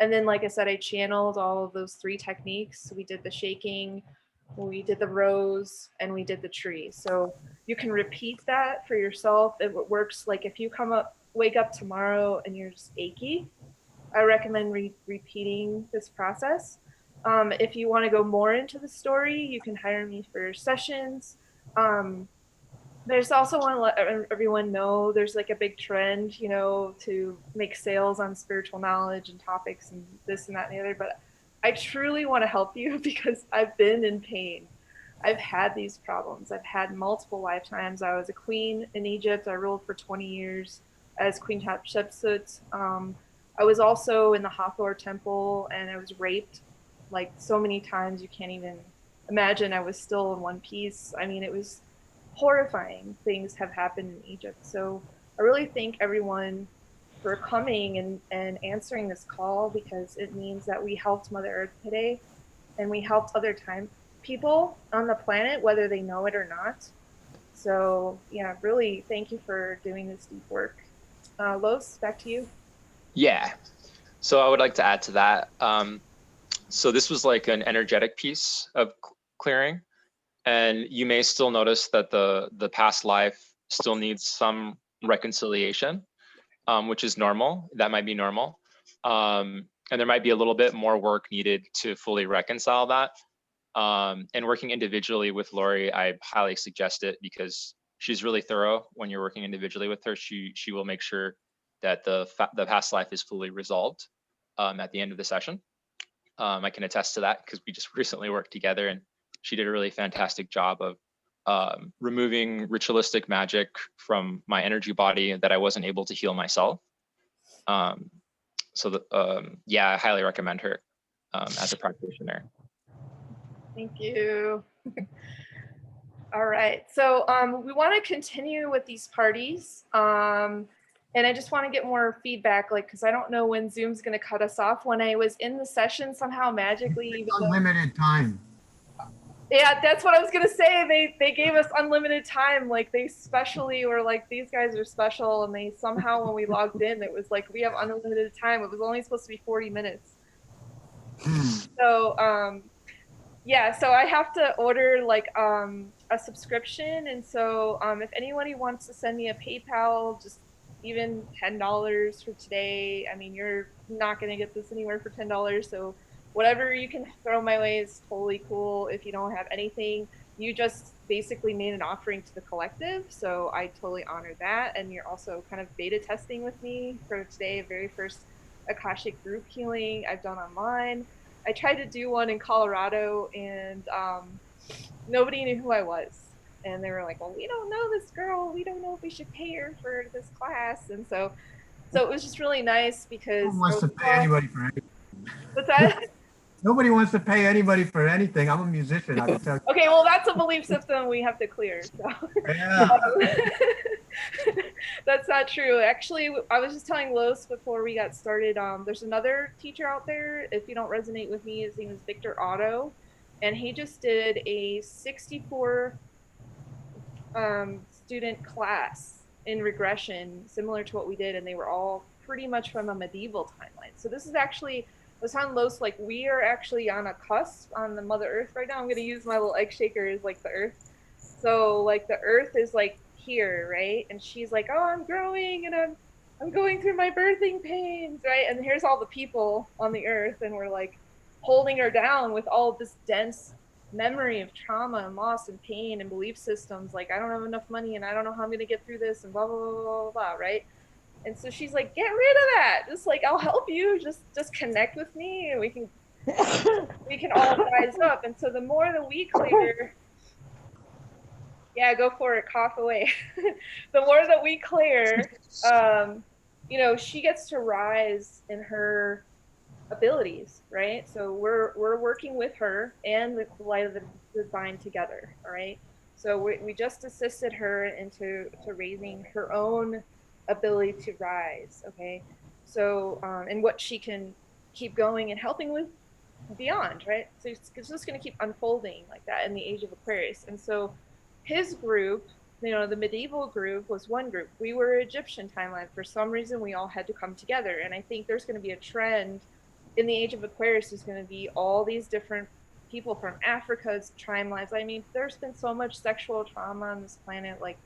And then, like I said, I channeled all of those 3 techniques. We did the shaking, we did the rose, and we did the tree. So you can repeat that for yourself. It works. Like if you wake up tomorrow and you're just achy, I recommend repeating this process. If you want to go more into the story, you can hire me for sessions. There's also want to let everyone know there's like a big trend, you know, to make sales on spiritual knowledge and topics and this and that and the other. But I truly want to help you because I've been in pain. I've had these problems. I've had multiple lifetimes. I was a queen in Egypt. I ruled for 20 years as Queen Hatshepsut. I was also in the Hathor temple, and I was raped like so many times you can't even imagine. I was still in one piece. I mean, it was horrifying things have happened in Egypt. So I really thank everyone for coming and answering this call, because it means that we helped Mother Earth today, and we helped other people on the planet, whether they know it or not. So yeah, really thank you for doing this deep work. Los, back to you. Yeah. So I would like to add to that. So this was like an energetic piece of clearing. And you may still notice that the past life still needs some reconciliation, which is normal. That might be normal. And there might be a little bit more work needed to fully reconcile that. And working individually with Lori, I highly suggest it, because she's really thorough when you're working individually with her. She will make sure that the past life is fully resolved at the end of the session. I can attest to that because we just recently worked together, and she did a really fantastic job of removing ritualistic magic from my energy body that I wasn't able to heal myself. Yeah, I highly recommend her as a practitioner. Thank you. All right, so we want to continue with these parties. And I just want to get more feedback, like, because I don't know when Zoom's going to cut us off. When I was in the session, somehow magically, Unlimited time. Yeah, that's what I was gonna say. They gave us unlimited time. Like they specially were like, these guys are special, and they somehow, when we logged in, it was like, we have unlimited time. It was only supposed to be 40 minutes. So yeah, so I have to order like a subscription, and so if anybody wants to send me a PayPal, just even $10 for today. I mean, you're not gonna get this anywhere for $10, so whatever you can throw my way is totally cool. If you don't have anything, you just basically made an offering to the collective, so I totally honor that. And you're also kind of beta testing with me for today, very first Akashic group healing I've done online. I tried to do one in Colorado, and nobody knew who I was. And they were like, well, we don't know this girl. We don't know if we should pay her for this class. And so it was just really nice because— Who wants to pay anybody for anything? What's that? Nobody wants to pay anybody for anything. I'm a musician, I can tell you. Okay, well, that's a belief system we have to clear. So. Yeah. That's not true. Actually, I was just telling Los before we got started, there's another teacher out there. If you don't resonate with me, his name is Victor Otto. and he just did a 64 student class in regression, similar to what we did, and they were all pretty much from a medieval timeline. So this is actually, I was telling Los, like, we are actually on a cusp on the Mother Earth right now. I'm going to use my little egg shaker as like the Earth. So like the Earth is like here, right? And she's like, oh, I'm growing and I'm going through my birthing pains, right? And here's all the people on the Earth, and we're like holding her down with all of this dense memory of trauma and loss and pain and belief systems. Like, I don't have enough money and I don't know how I'm going to get through this and blah, blah, blah, blah, blah, right? And so she's like, get rid of that. Just like, I'll help you. Just connect with me and we can all rise up. And so the more that we clear, yeah, go for it, cough away. The more that we clear, you know, she gets to rise in her abilities, right? So we're working with her and the light of the divine together, all right? So we just assisted her into raising her own ability to rise, okay? So and what she can keep going and helping with beyond, right? So it's just going to keep unfolding like that in the age of Aquarius. And so his group, you know, the medieval group was one group. We were Egyptian timeline. For some reason, we all had to come together. And I think there's going to be a trend in the age of Aquarius is going to be all these different people from Africa's timelines. I mean, there's been so much sexual trauma on this planet. Like,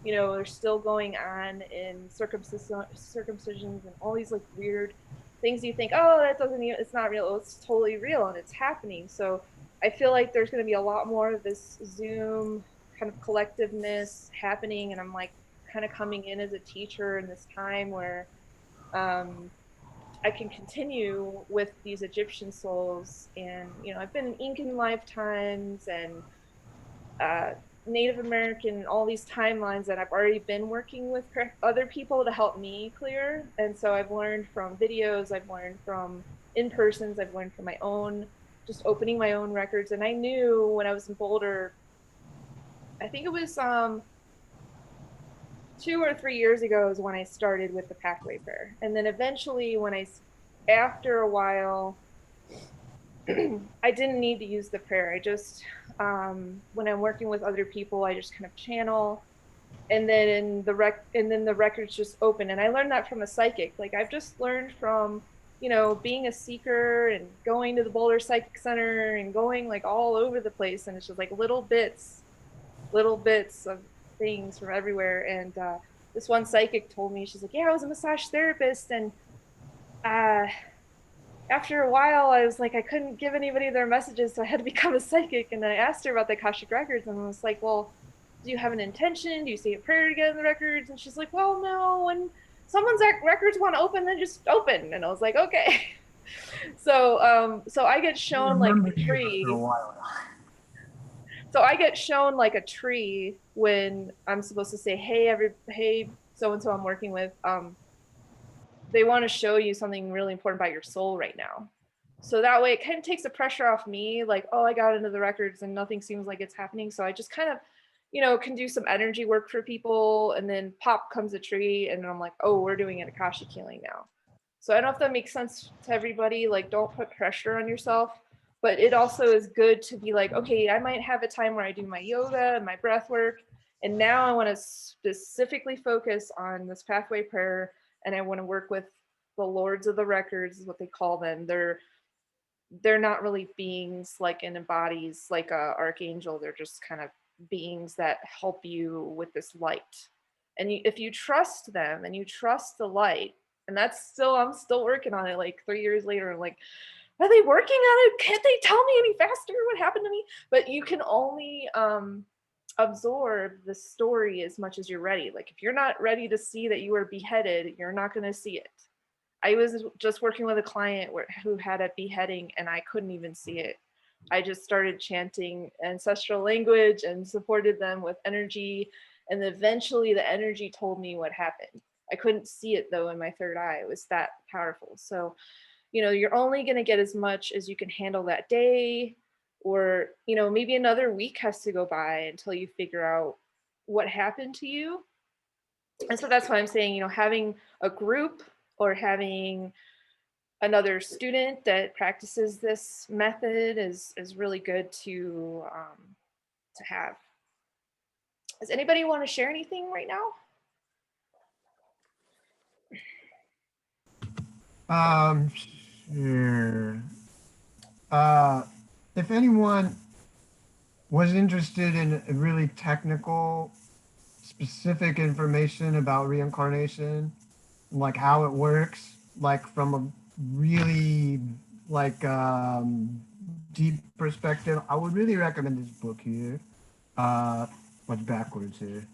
you know, they're still going on in circumcisions and all these like weird things you think, oh, that doesn't even, it's not real. It's totally real and it's happening. So I feel like there's going to be a lot more of this Zoom kind of collectiveness happening. And I'm like kind of coming in as a teacher in this time where I can continue with these Egyptian souls. And, you know, I've been in Incan lifetimes and Native American, all these timelines that I've already been working with other people to help me clear. And so I've learned from videos, I've learned from in-persons, I've learned from my own, just opening my own records. And I knew when I was in Boulder, I think it was 2 or 3 years ago is when I started with the pathway prayer. And then eventually after a while, I didn't need to use the prayer. I just, when I'm working with other people, I just kind of channel, and then the records just open. And I learned that from a psychic. Like I've just learned from, you know, being a seeker and going to the Boulder Psychic Center and going like all over the place. And it's just like little bits of things from everywhere. And this one psychic told me, she's like, yeah, I was a massage therapist, and after a while, I was like, I couldn't give anybody their messages, so I had to become a psychic. And I asked her about the Akashic Records, and I was like, well, do you have an intention? Do you say a prayer to get in the records? And she's like, well, no, when someone's records want to open, then just open. And I was like, okay. So so I get shown like a tree. So I get shown like a tree when I'm supposed to say, hey, so-and-so I'm working with, they want to show you something really important about your soul right now. So that way it kind of takes the pressure off me, like, oh, I got into the records and nothing seems like it's happening. So I just kind of, you know, can do some energy work for people, and then pop comes a tree and I'm like, oh, we're doing an Akashic healing now. So I don't know if that makes sense to everybody. Like, don't put pressure on yourself, but it also is good to be like, okay, I might have a time where I do my yoga and my breath work, and now I want to specifically focus on this pathway prayer, and I want to work with the lords of the records, is what they call them. They're not really beings like in bodies like a archangel. They're just kind of beings that help you with this light. And if you trust them and you trust the light, and that's still, I'm still working on it like 3 years later. I'm like, are they working on it? Can't they tell me any faster what happened to me? But you can only absorb the story as much as you're ready. Like if you're not ready to see that you were beheaded, you're not going to see it. I was just working with a client who had a beheading and I couldn't even see it. I just started chanting ancestral language and supported them with energy. And eventually the energy told me what happened. I couldn't see it though in my third eye. It was that powerful. So, you know, you're only going to get as much as you can handle that day, or, you know, maybe another week has to go by until you figure out what happened to you. And so that's why I'm saying, you know, having a group or having another student that practices this method is really good to have. Does anybody want to share anything right now? Sure. If anyone was interested in really technical, specific information about reincarnation, like how it works, like from a really like deep perspective, I would really recommend this book here. What's backwards here?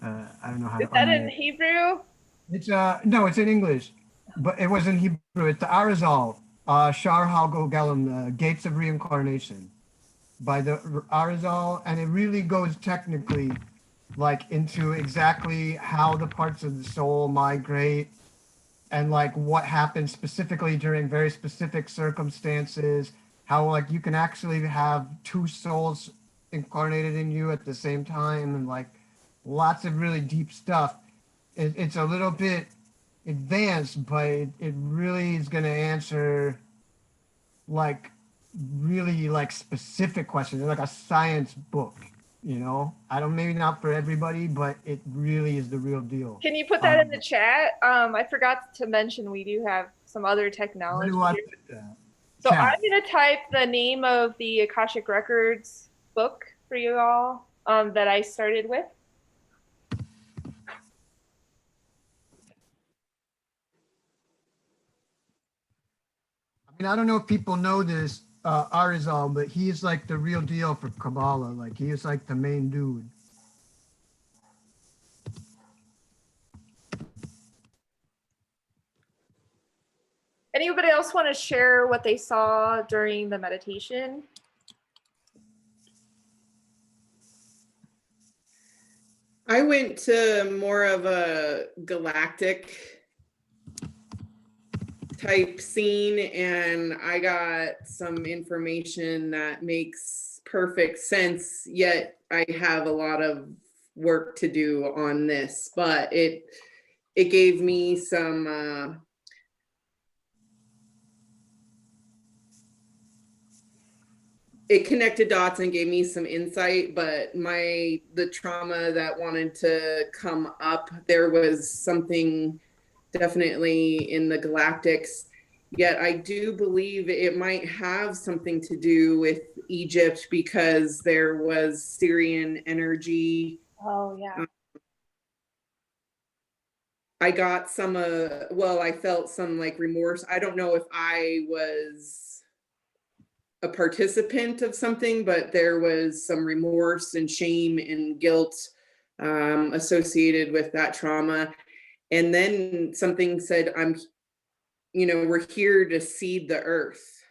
I don't know how Is to. that in Hebrew? It's no, it's in English, but it was in Hebrew. It's the Arizal, Shar Halgo Galam, Gates of Reincarnation, by the Arizal, and it really goes technically, like into exactly how the parts of the soul migrate, and like what happens specifically during very specific circumstances. How like you can actually have two souls incarnated in you at the same time, and like lots of really deep stuff. It's a little bit advanced, but it really is going to answer like really like specific questions. It's like a science book, you know. I don't, maybe not for everybody, but it really is the real deal. Can you put that in the chat? I forgot to mention we do have some other Where technology do I here. put that? So Chat. I'm gonna type the name of the Akashic Records book for you all that I started with. I mean, I don't know if people know this, Arizal, but he's like the real deal for Kabbalah. Like he is like the main dude. Anybody else want to share what they saw during the meditation? I went to more of a galactic type scene, and I got some information that makes perfect sense, yet I have a lot of work to do on this, but it gave me some it connected dots and gave me some insight, but the trauma that wanted to come up, there was something definitely in the galactics. Yet I do believe it might have something to do with Egypt because there was Syrian energy. Oh yeah. I got some well, I felt some like remorse. I don't know if I was a participant of something, but there was some remorse and shame and guilt associated with that trauma. And then something said, we're here to seed the earth.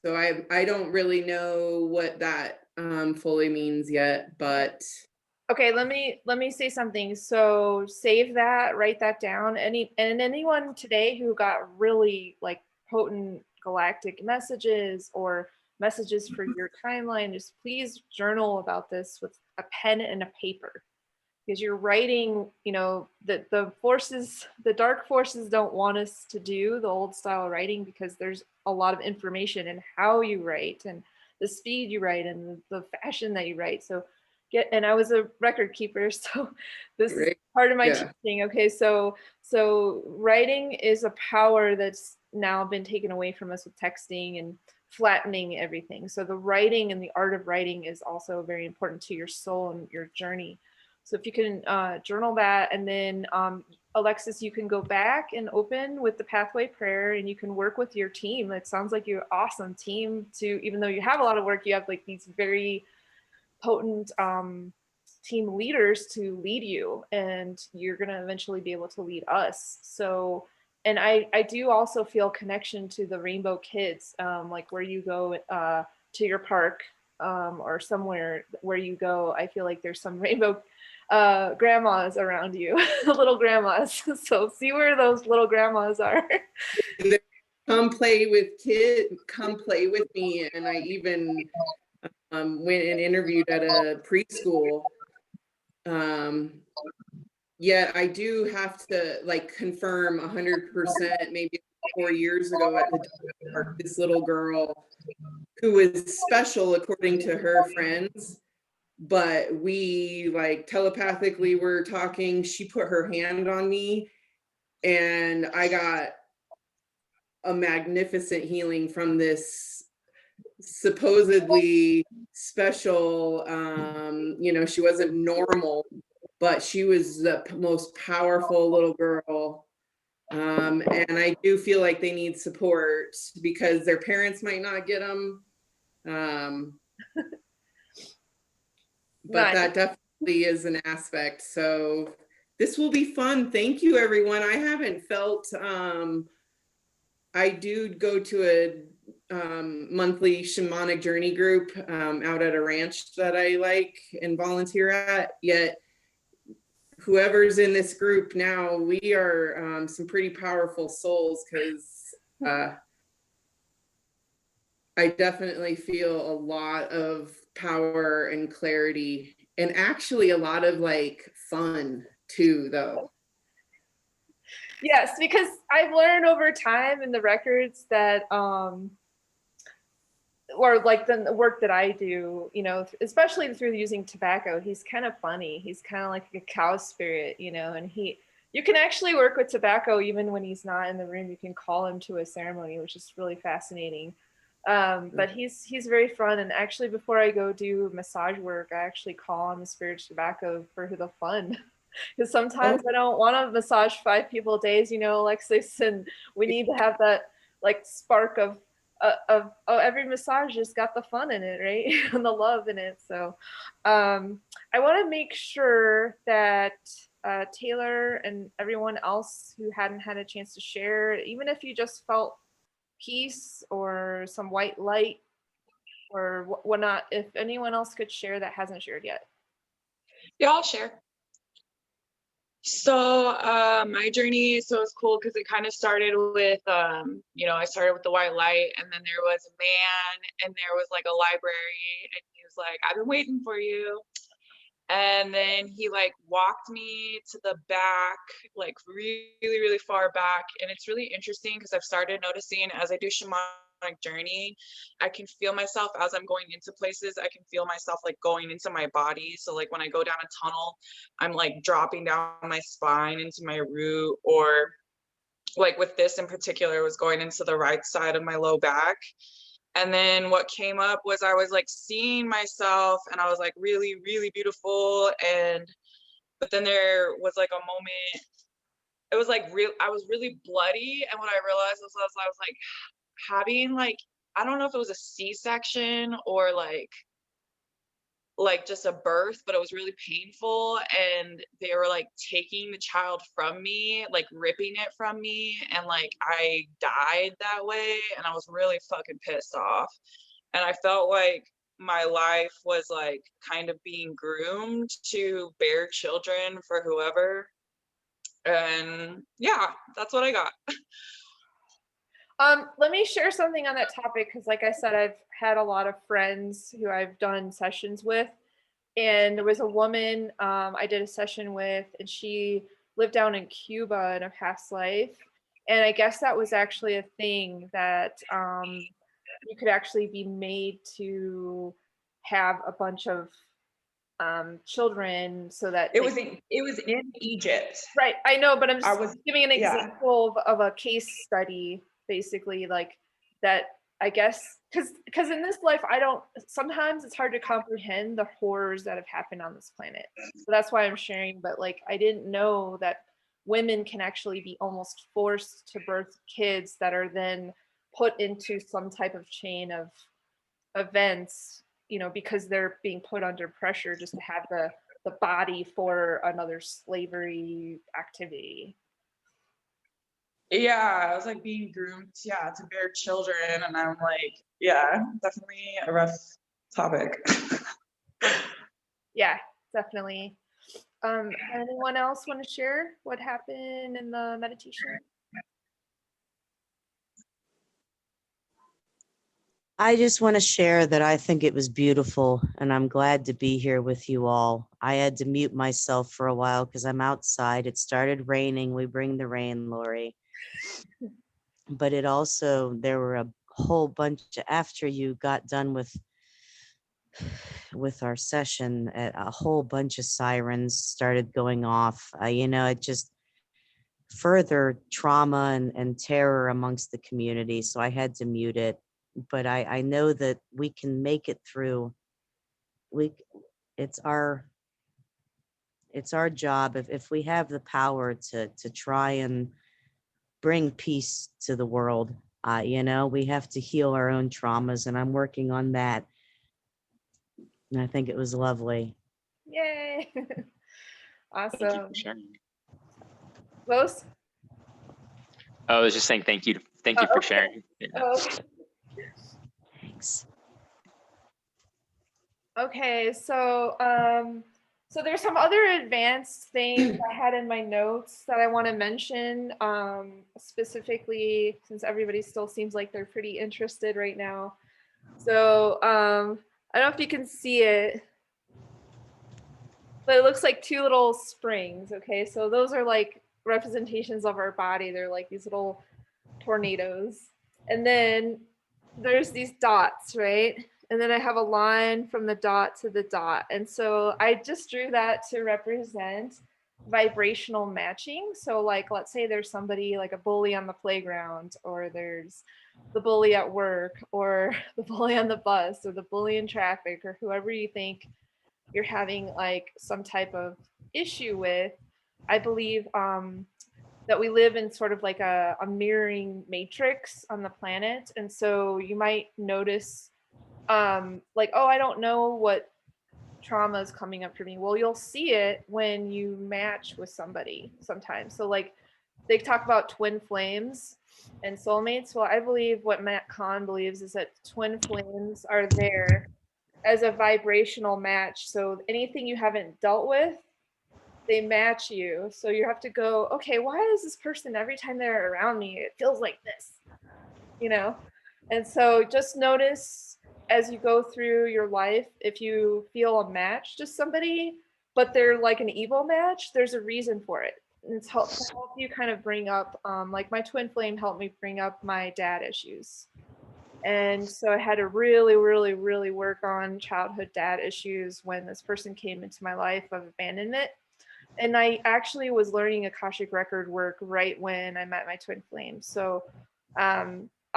So I don't really know what that fully means yet, but. Okay, let me say something. So save that, write that down. Anyone today who got really like potent galactic messages or messages for your timeline, just please journal about this with a pen and a paper, because you're writing, the forces, the dark forces don't want us to do the old style writing because there's a lot of information in how you write and the speed you write and the fashion that you write. So and I was a record keeper, so this is part of my teaching. Okay, so writing is a power that's now been taken away from us with texting and flattening everything. So the writing and the art of writing is also very important to your soul and your journey. So if you can journal that, and then Alexis, you can go back and open with the pathway prayer, and you can work with your team. It sounds like you're an awesome team to, even though you have a lot of work, you have like these very potent team leaders to lead you, and you're going to eventually be able to lead us. So, and I do also feel connection to the Rainbow Kids, like where you go to your park or somewhere where you go, I feel like there's some rainbow grandmas around you, little grandmas. So see where those little grandmas are. Come play with kids, come play with me. And I even went and interviewed at a preschool Yet I do have to like confirm 100%, maybe 4 years ago at the dog park, this little girl who was special according to her friends, but we like telepathically were talking. She put her hand on me and I got a magnificent healing from this supposedly special, she wasn't normal, but she was the most powerful little girl. And I do feel like they need support because their parents might not get them. But Nice. that definitely is an aspect. So this will be fun. Thank you, everyone. I haven't felt, I do go to a monthly shamanic journey group out at a ranch that I like and volunteer at. Yet whoever's in this group now, we are some pretty powerful souls, because I definitely feel a lot of power and clarity, and actually a lot of like fun too, though. Yes, because I've learned over time in the records that or like the work that I do, especially through using tobacco, he's kind of funny. He's kind of like a cow spirit, and you can actually work with tobacco even when he's not in the room. You can call him to a ceremony, which is really fascinating. But he's very fun. And actually, before I go do massage work, I actually call on the spirit of tobacco for the fun. Because sometimes I don't want to massage 5 people days, Alexis, and we need to have that like spark of every massage has got the fun in it, right? And the love in it. So I want to make sure that Taylor and everyone else who hadn't had a chance to share, even if you just felt peace or some white light or whatnot, if anyone else could share that hasn't shared yet. Yeah, I'll share. So my journey, so it's cool because it kind of started with, I started with the white light, and then there was a man, and there was like a library, and he was like, I've been waiting for you. And then he like walked me to the back, like really, really far back. And it's really interesting because I've started noticing as I do shamanic journey, I can feel myself as I'm going into places. I can feel myself like going into my body. So like when I go down a tunnel, I'm like dropping down my spine into my root, or like with this in particular, was going into the right side of my low back. And then what came up was I was like seeing myself, and I was like really, really beautiful. But then there was like a moment, it was like I was really bloody. And what I realized was I was like having like, I don't know if it was a C-section or like just a birth, but it was really painful. And they were like taking the child from me, like ripping it from me. And like I died that way. And I was really fucking pissed off. And I felt like my life was like kind of being groomed to bear children for whoever. And yeah, that's what I got. Let me share something on that topic, because like I said, I've had a lot of friends who I've done sessions with, and there was a woman I did a session with, and she lived down in Cuba in a past life, and I guess that was actually a thing that you could actually be made to have a bunch of children so that it was in Egypt. Right, I know, but I'm just giving an example of a case study, basically, like that. I guess because in this life, sometimes it's hard to comprehend the horrors that have happened on this planet. So that's why I'm sharing. But like, I didn't know that women can actually be almost forced to birth kids that are then put into some type of chain of events, because they're being put under pressure just to have the body for another slavery activity. Yeah, I was like being groomed, to bear children, and I'm like, yeah, definitely a rough topic. Yeah, definitely. Anyone else want to share what happened in the meditation? I just want to share that I think it was beautiful, and I'm glad to be here with you all. I had to mute myself for a while because I'm outside. It started raining. We bring the rain, Lori. But it also, there were a whole bunch after you got done with our session, a whole bunch of sirens started going off. It just further trauma and terror amongst the community. So I had to mute it. But I know that we can make it through. We it's our job if we have the power to try and bring peace to the world. We have to heal our own traumas, and I'm working on that. And I think it was lovely. Yay. Thank you Awesome. for sharing. Los? I was just saying thank you. Thank you for Okay. sharing. Yeah. Okay. Thanks. Okay, so there's some other advanced things I had in my notes that I want to mention, specifically since everybody still seems like they're pretty interested right now. So I don't know if you can see it, but it looks like two little springs. Okay, so those are like representations of our body. They're like these little tornadoes. And then there's these dots, right? And then I have a line from the dot to the dot. And so I just drew that to represent vibrational matching. So like, let's say there's somebody like a bully on the playground, or there's the bully at work, or the bully on the bus, or the bully in traffic, or whoever you think you're having like some type of issue with. I believe that we live in sort of like a mirroring matrix on the planet. And so you might notice like, oh, I don't know what trauma is coming up for me. Well, you'll see it when you match with somebody sometimes. So like they talk about twin flames and soulmates. Well, I believe what Matt Kahn believes is that twin flames are there as a vibrational match. So anything you haven't dealt with, they match you. So you have to go, okay, why is this person every time they're around me, it feels like this, you know? And so just notice as you go through your life, if you feel a match to somebody, but they're like an evil match, there's a reason for it. And it's to help you kind of bring up, like my twin flame helped me bring up my dad issues. And so I had to really, really, really work on childhood dad issues when this person came into my life of abandonment. And I actually was learning Akashic record work right when I met my twin flames. So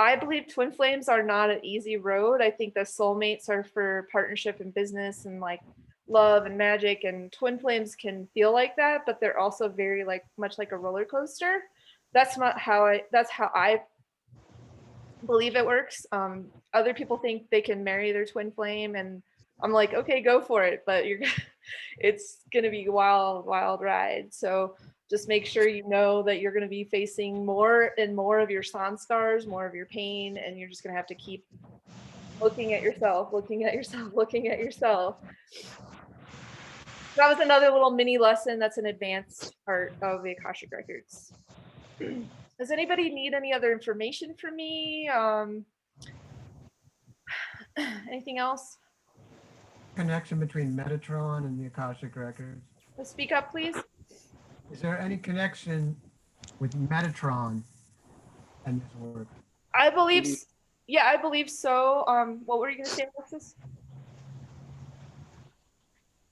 I believe twin flames are not an easy road. I think the soulmates are for partnership and business and like love and magic, and twin flames can feel like that, but they're also very like much like a roller coaster. That's how I believe it works. Other people think they can marry their twin flame, and I'm like, okay, go for it, but it's gonna be a wild, wild ride. So just make sure you know that you're gonna be facing more and more of your scars, more of your pain, and you're just gonna have to keep looking at yourself, looking at yourself, looking at yourself. That was another little mini lesson. That's an advanced part of the Akashic Records. Does anybody need any other information from me? Anything else? Connection between Metatron and the Akashic Records. Speak up, please. Is there any connection with Metatron and this work? I believe, yeah, I believe so. What were you gonna say, Alexis?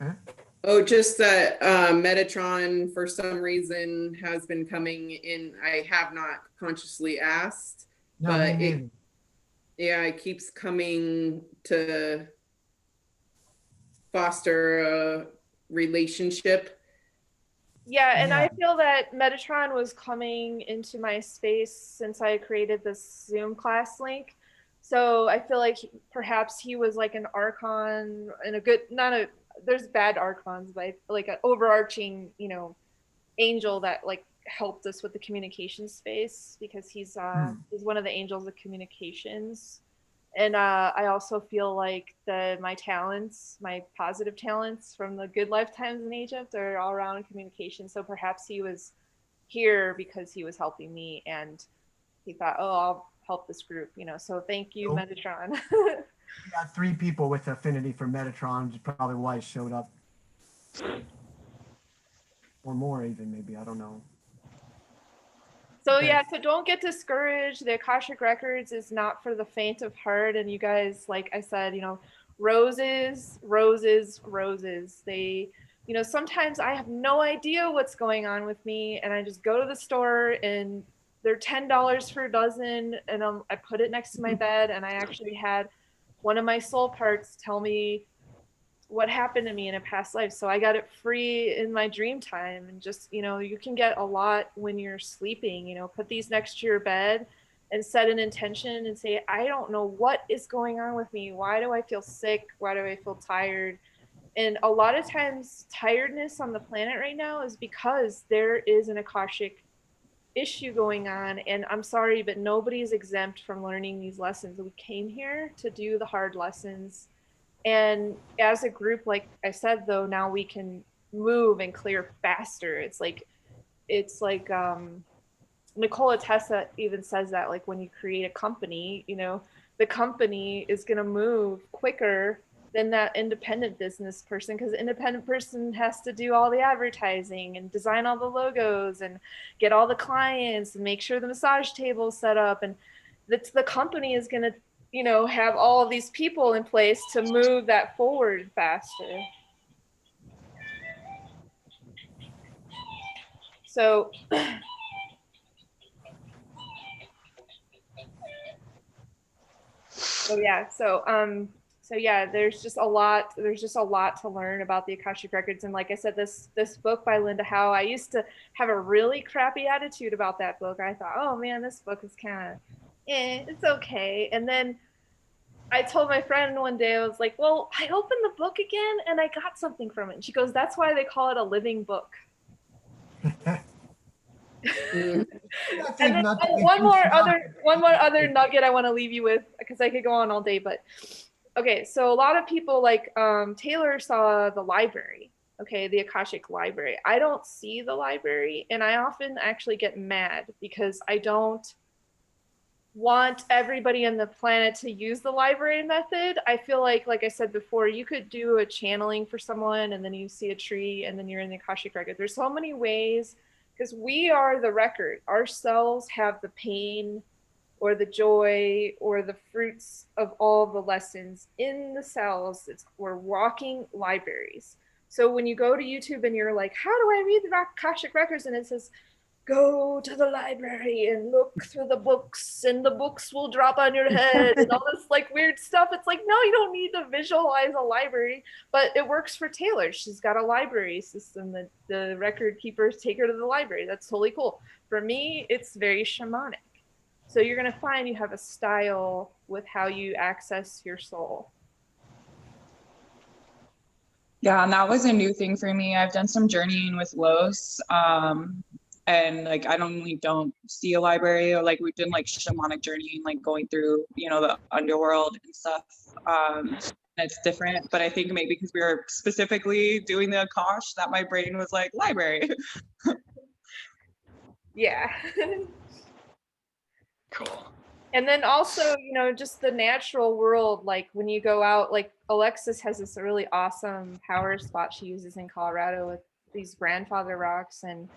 Huh? Oh, just that Metatron for some reason has been coming in. I have not consciously asked, No, but me neither. it keeps coming to foster a relationship. Yeah, and Yeah. I feel that Metatron was coming into my space since I created this Zoom class link. So I feel like perhaps he was like an archon and a good, not a, there's bad archons, but like an overarching, angel that like helped us with the communication space, because he's one of the angels of communications. And I also feel like my talents, my positive talents from the good lifetimes in Egypt, are all around communication. So perhaps he was here because he was helping me, and he thought, oh, I'll help this group, you know. So thank you, Cool. Metatron. We got 3 people with affinity for Metatron, which is probably why it showed up. Or more even, maybe, I don't know. So Okay. yeah, so don't get discouraged. The Akashic Records is not for the faint of heart. And you guys, like I said, you know, roses, roses, roses. They, you know, sometimes I have no idea what's going on with me, and I just go to the store and they're $10 for a dozen, and I put it next to my bed. And I actually had one of my soul parts tell me what happened to me in a past life. So I got it free in my dream time. And just, you know, you can get a lot when you're sleeping. You know, put these next to your bed and set an intention and say, I don't know what is going on with me. Why do I feel sick? Why do I feel tired? And a lot of times tiredness on the planet right now is because there is an Akashic issue going on. And I'm sorry, but nobody's exempt from learning these lessons. We came here to do the hard lessons. And as a group, like I said, though, now we can move and clear faster. It's like Nikola Tesla even says that, like, when you create a company, you know, the company is going to move quicker than that independent business person, because the independent person has to do all the advertising and design all the logos and get all the clients and make sure the massage table is set up. And the company is going to, you know, have all of these people in place to move that forward faster. So yeah, there's just a lot to learn about the Akashic Records. And like I said, this book by Linda Howe, I used to have a really crappy attitude about that book. I thought, oh man, this book is kind of it's okay. And then I told my friend one day, I was like, well, I opened the book again and I got something from it. And she goes, that's why they call it a living book. And then one more other nugget I want to leave you with, because I could go on all day, but okay, so a lot of people, like Taylor saw the library, okay, the Akashic library. I don't see the library, and I often actually get mad because I don't want everybody on the planet to use the library method. I feel like I said before, you could do a channeling for someone and then you see a tree and then you're in the Akashic record. There's so many ways, because we are the record. Our cells have the pain or the joy or the fruits of all the lessons in the cells. We're walking libraries. So when you go to YouTube and you're like, how do I read the Akashic records? And it says, go to the library and look through the books and the books will drop on your head and all this like weird stuff. It's like, no, you don't need to visualize a library, but it works for Taylor. She's got a library system that the record keepers take her to the library. That's totally cool. For me, it's very shamanic. So you're going to find you have a style with how you access your soul. Yeah, and that was a new thing for me. I've done some journeying with Los. And like I don't see a library, or like we've done like shamanic journeying, like going through, you know, the underworld and stuff. It's different, but I think maybe because we were specifically doing the Akash, that my brain was like library. Yeah. Cool. And then also, you know, just the natural world, like when you go out, like Alexis has this really awesome power spot she uses in Colorado with these grandfather rocks, and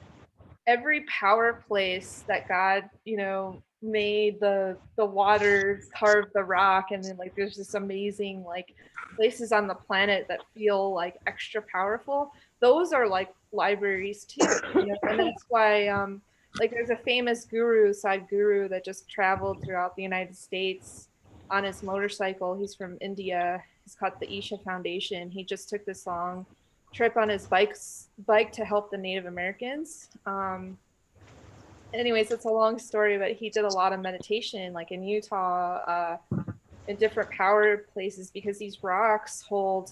every power place that God, you know, made the waters, carved the rock, and then like there's this amazing like places on the planet that feel like extra powerful. Those are like libraries too, you know? And that's why like there's a famous guru, Sadhguru, that just traveled throughout the United States on his motorcycle. He's from India. He's called the Isha Foundation. He just took this long trip on his bike to help the Native Americans. Anyways, it's a long story, but he did a lot of meditation, like in Utah, in different power places, because these rocks hold,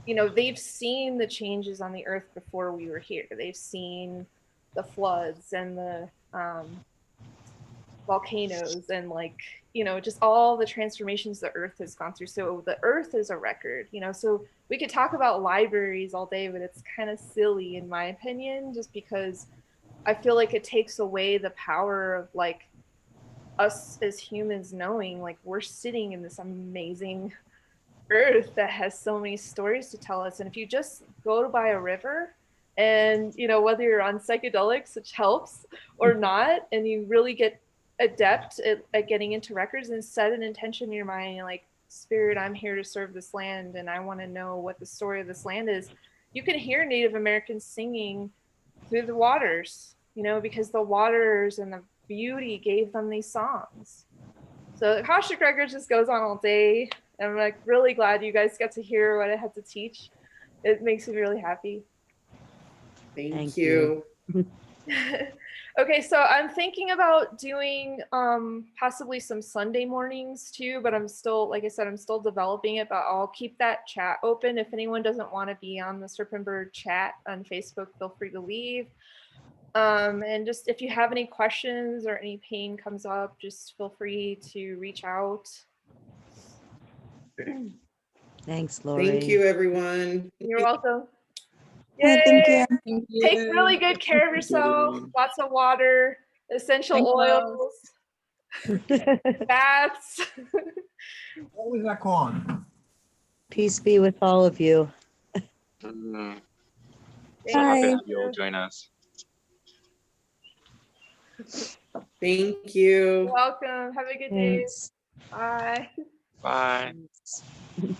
you know, they've seen the changes on the earth before we were here. They've seen the floods and the volcanoes and like, you know, just all the transformations the earth has gone through. So the earth is a record, you know, so we could talk about libraries all day, but it's kind of silly in my opinion, just because I feel like it takes away the power of like us as humans knowing like we're sitting in this amazing earth that has so many stories to tell us. And if you just go by a river and, you know, whether you're on psychedelics, which helps, or not, and you really get adept at getting into records and set an intention in your mind, like, Spirit, I'm here to serve this land and I want to know what the story of this land is. You can hear Native Americans singing through the waters, you know, because the waters and the beauty gave them these songs. So Akashic Records just goes on all day. I'm like really glad you guys got to hear what I had to teach. It makes me really happy. Thank you. Okay, so I'm thinking about doing possibly some Sunday mornings too, but I'm still, like I said, I'm still developing it, but I'll keep that chat open. If anyone doesn't want to be on the Serpentbird chat on Facebook, feel free to leave. And just if you have any questions or any pain comes up, just feel free to reach out. Thanks, Lori. Thank you, everyone. You're welcome. Hey, thank you. Thank Take you. really good care of yourself. Lots of water, essential Thank you. oils, baths. What was that called? Peace be with all of you. Mm, Thank so happy Bye. that you'll join us. Thank You're you. welcome. Have a good day. Thanks. Bye. Bye. Thanks.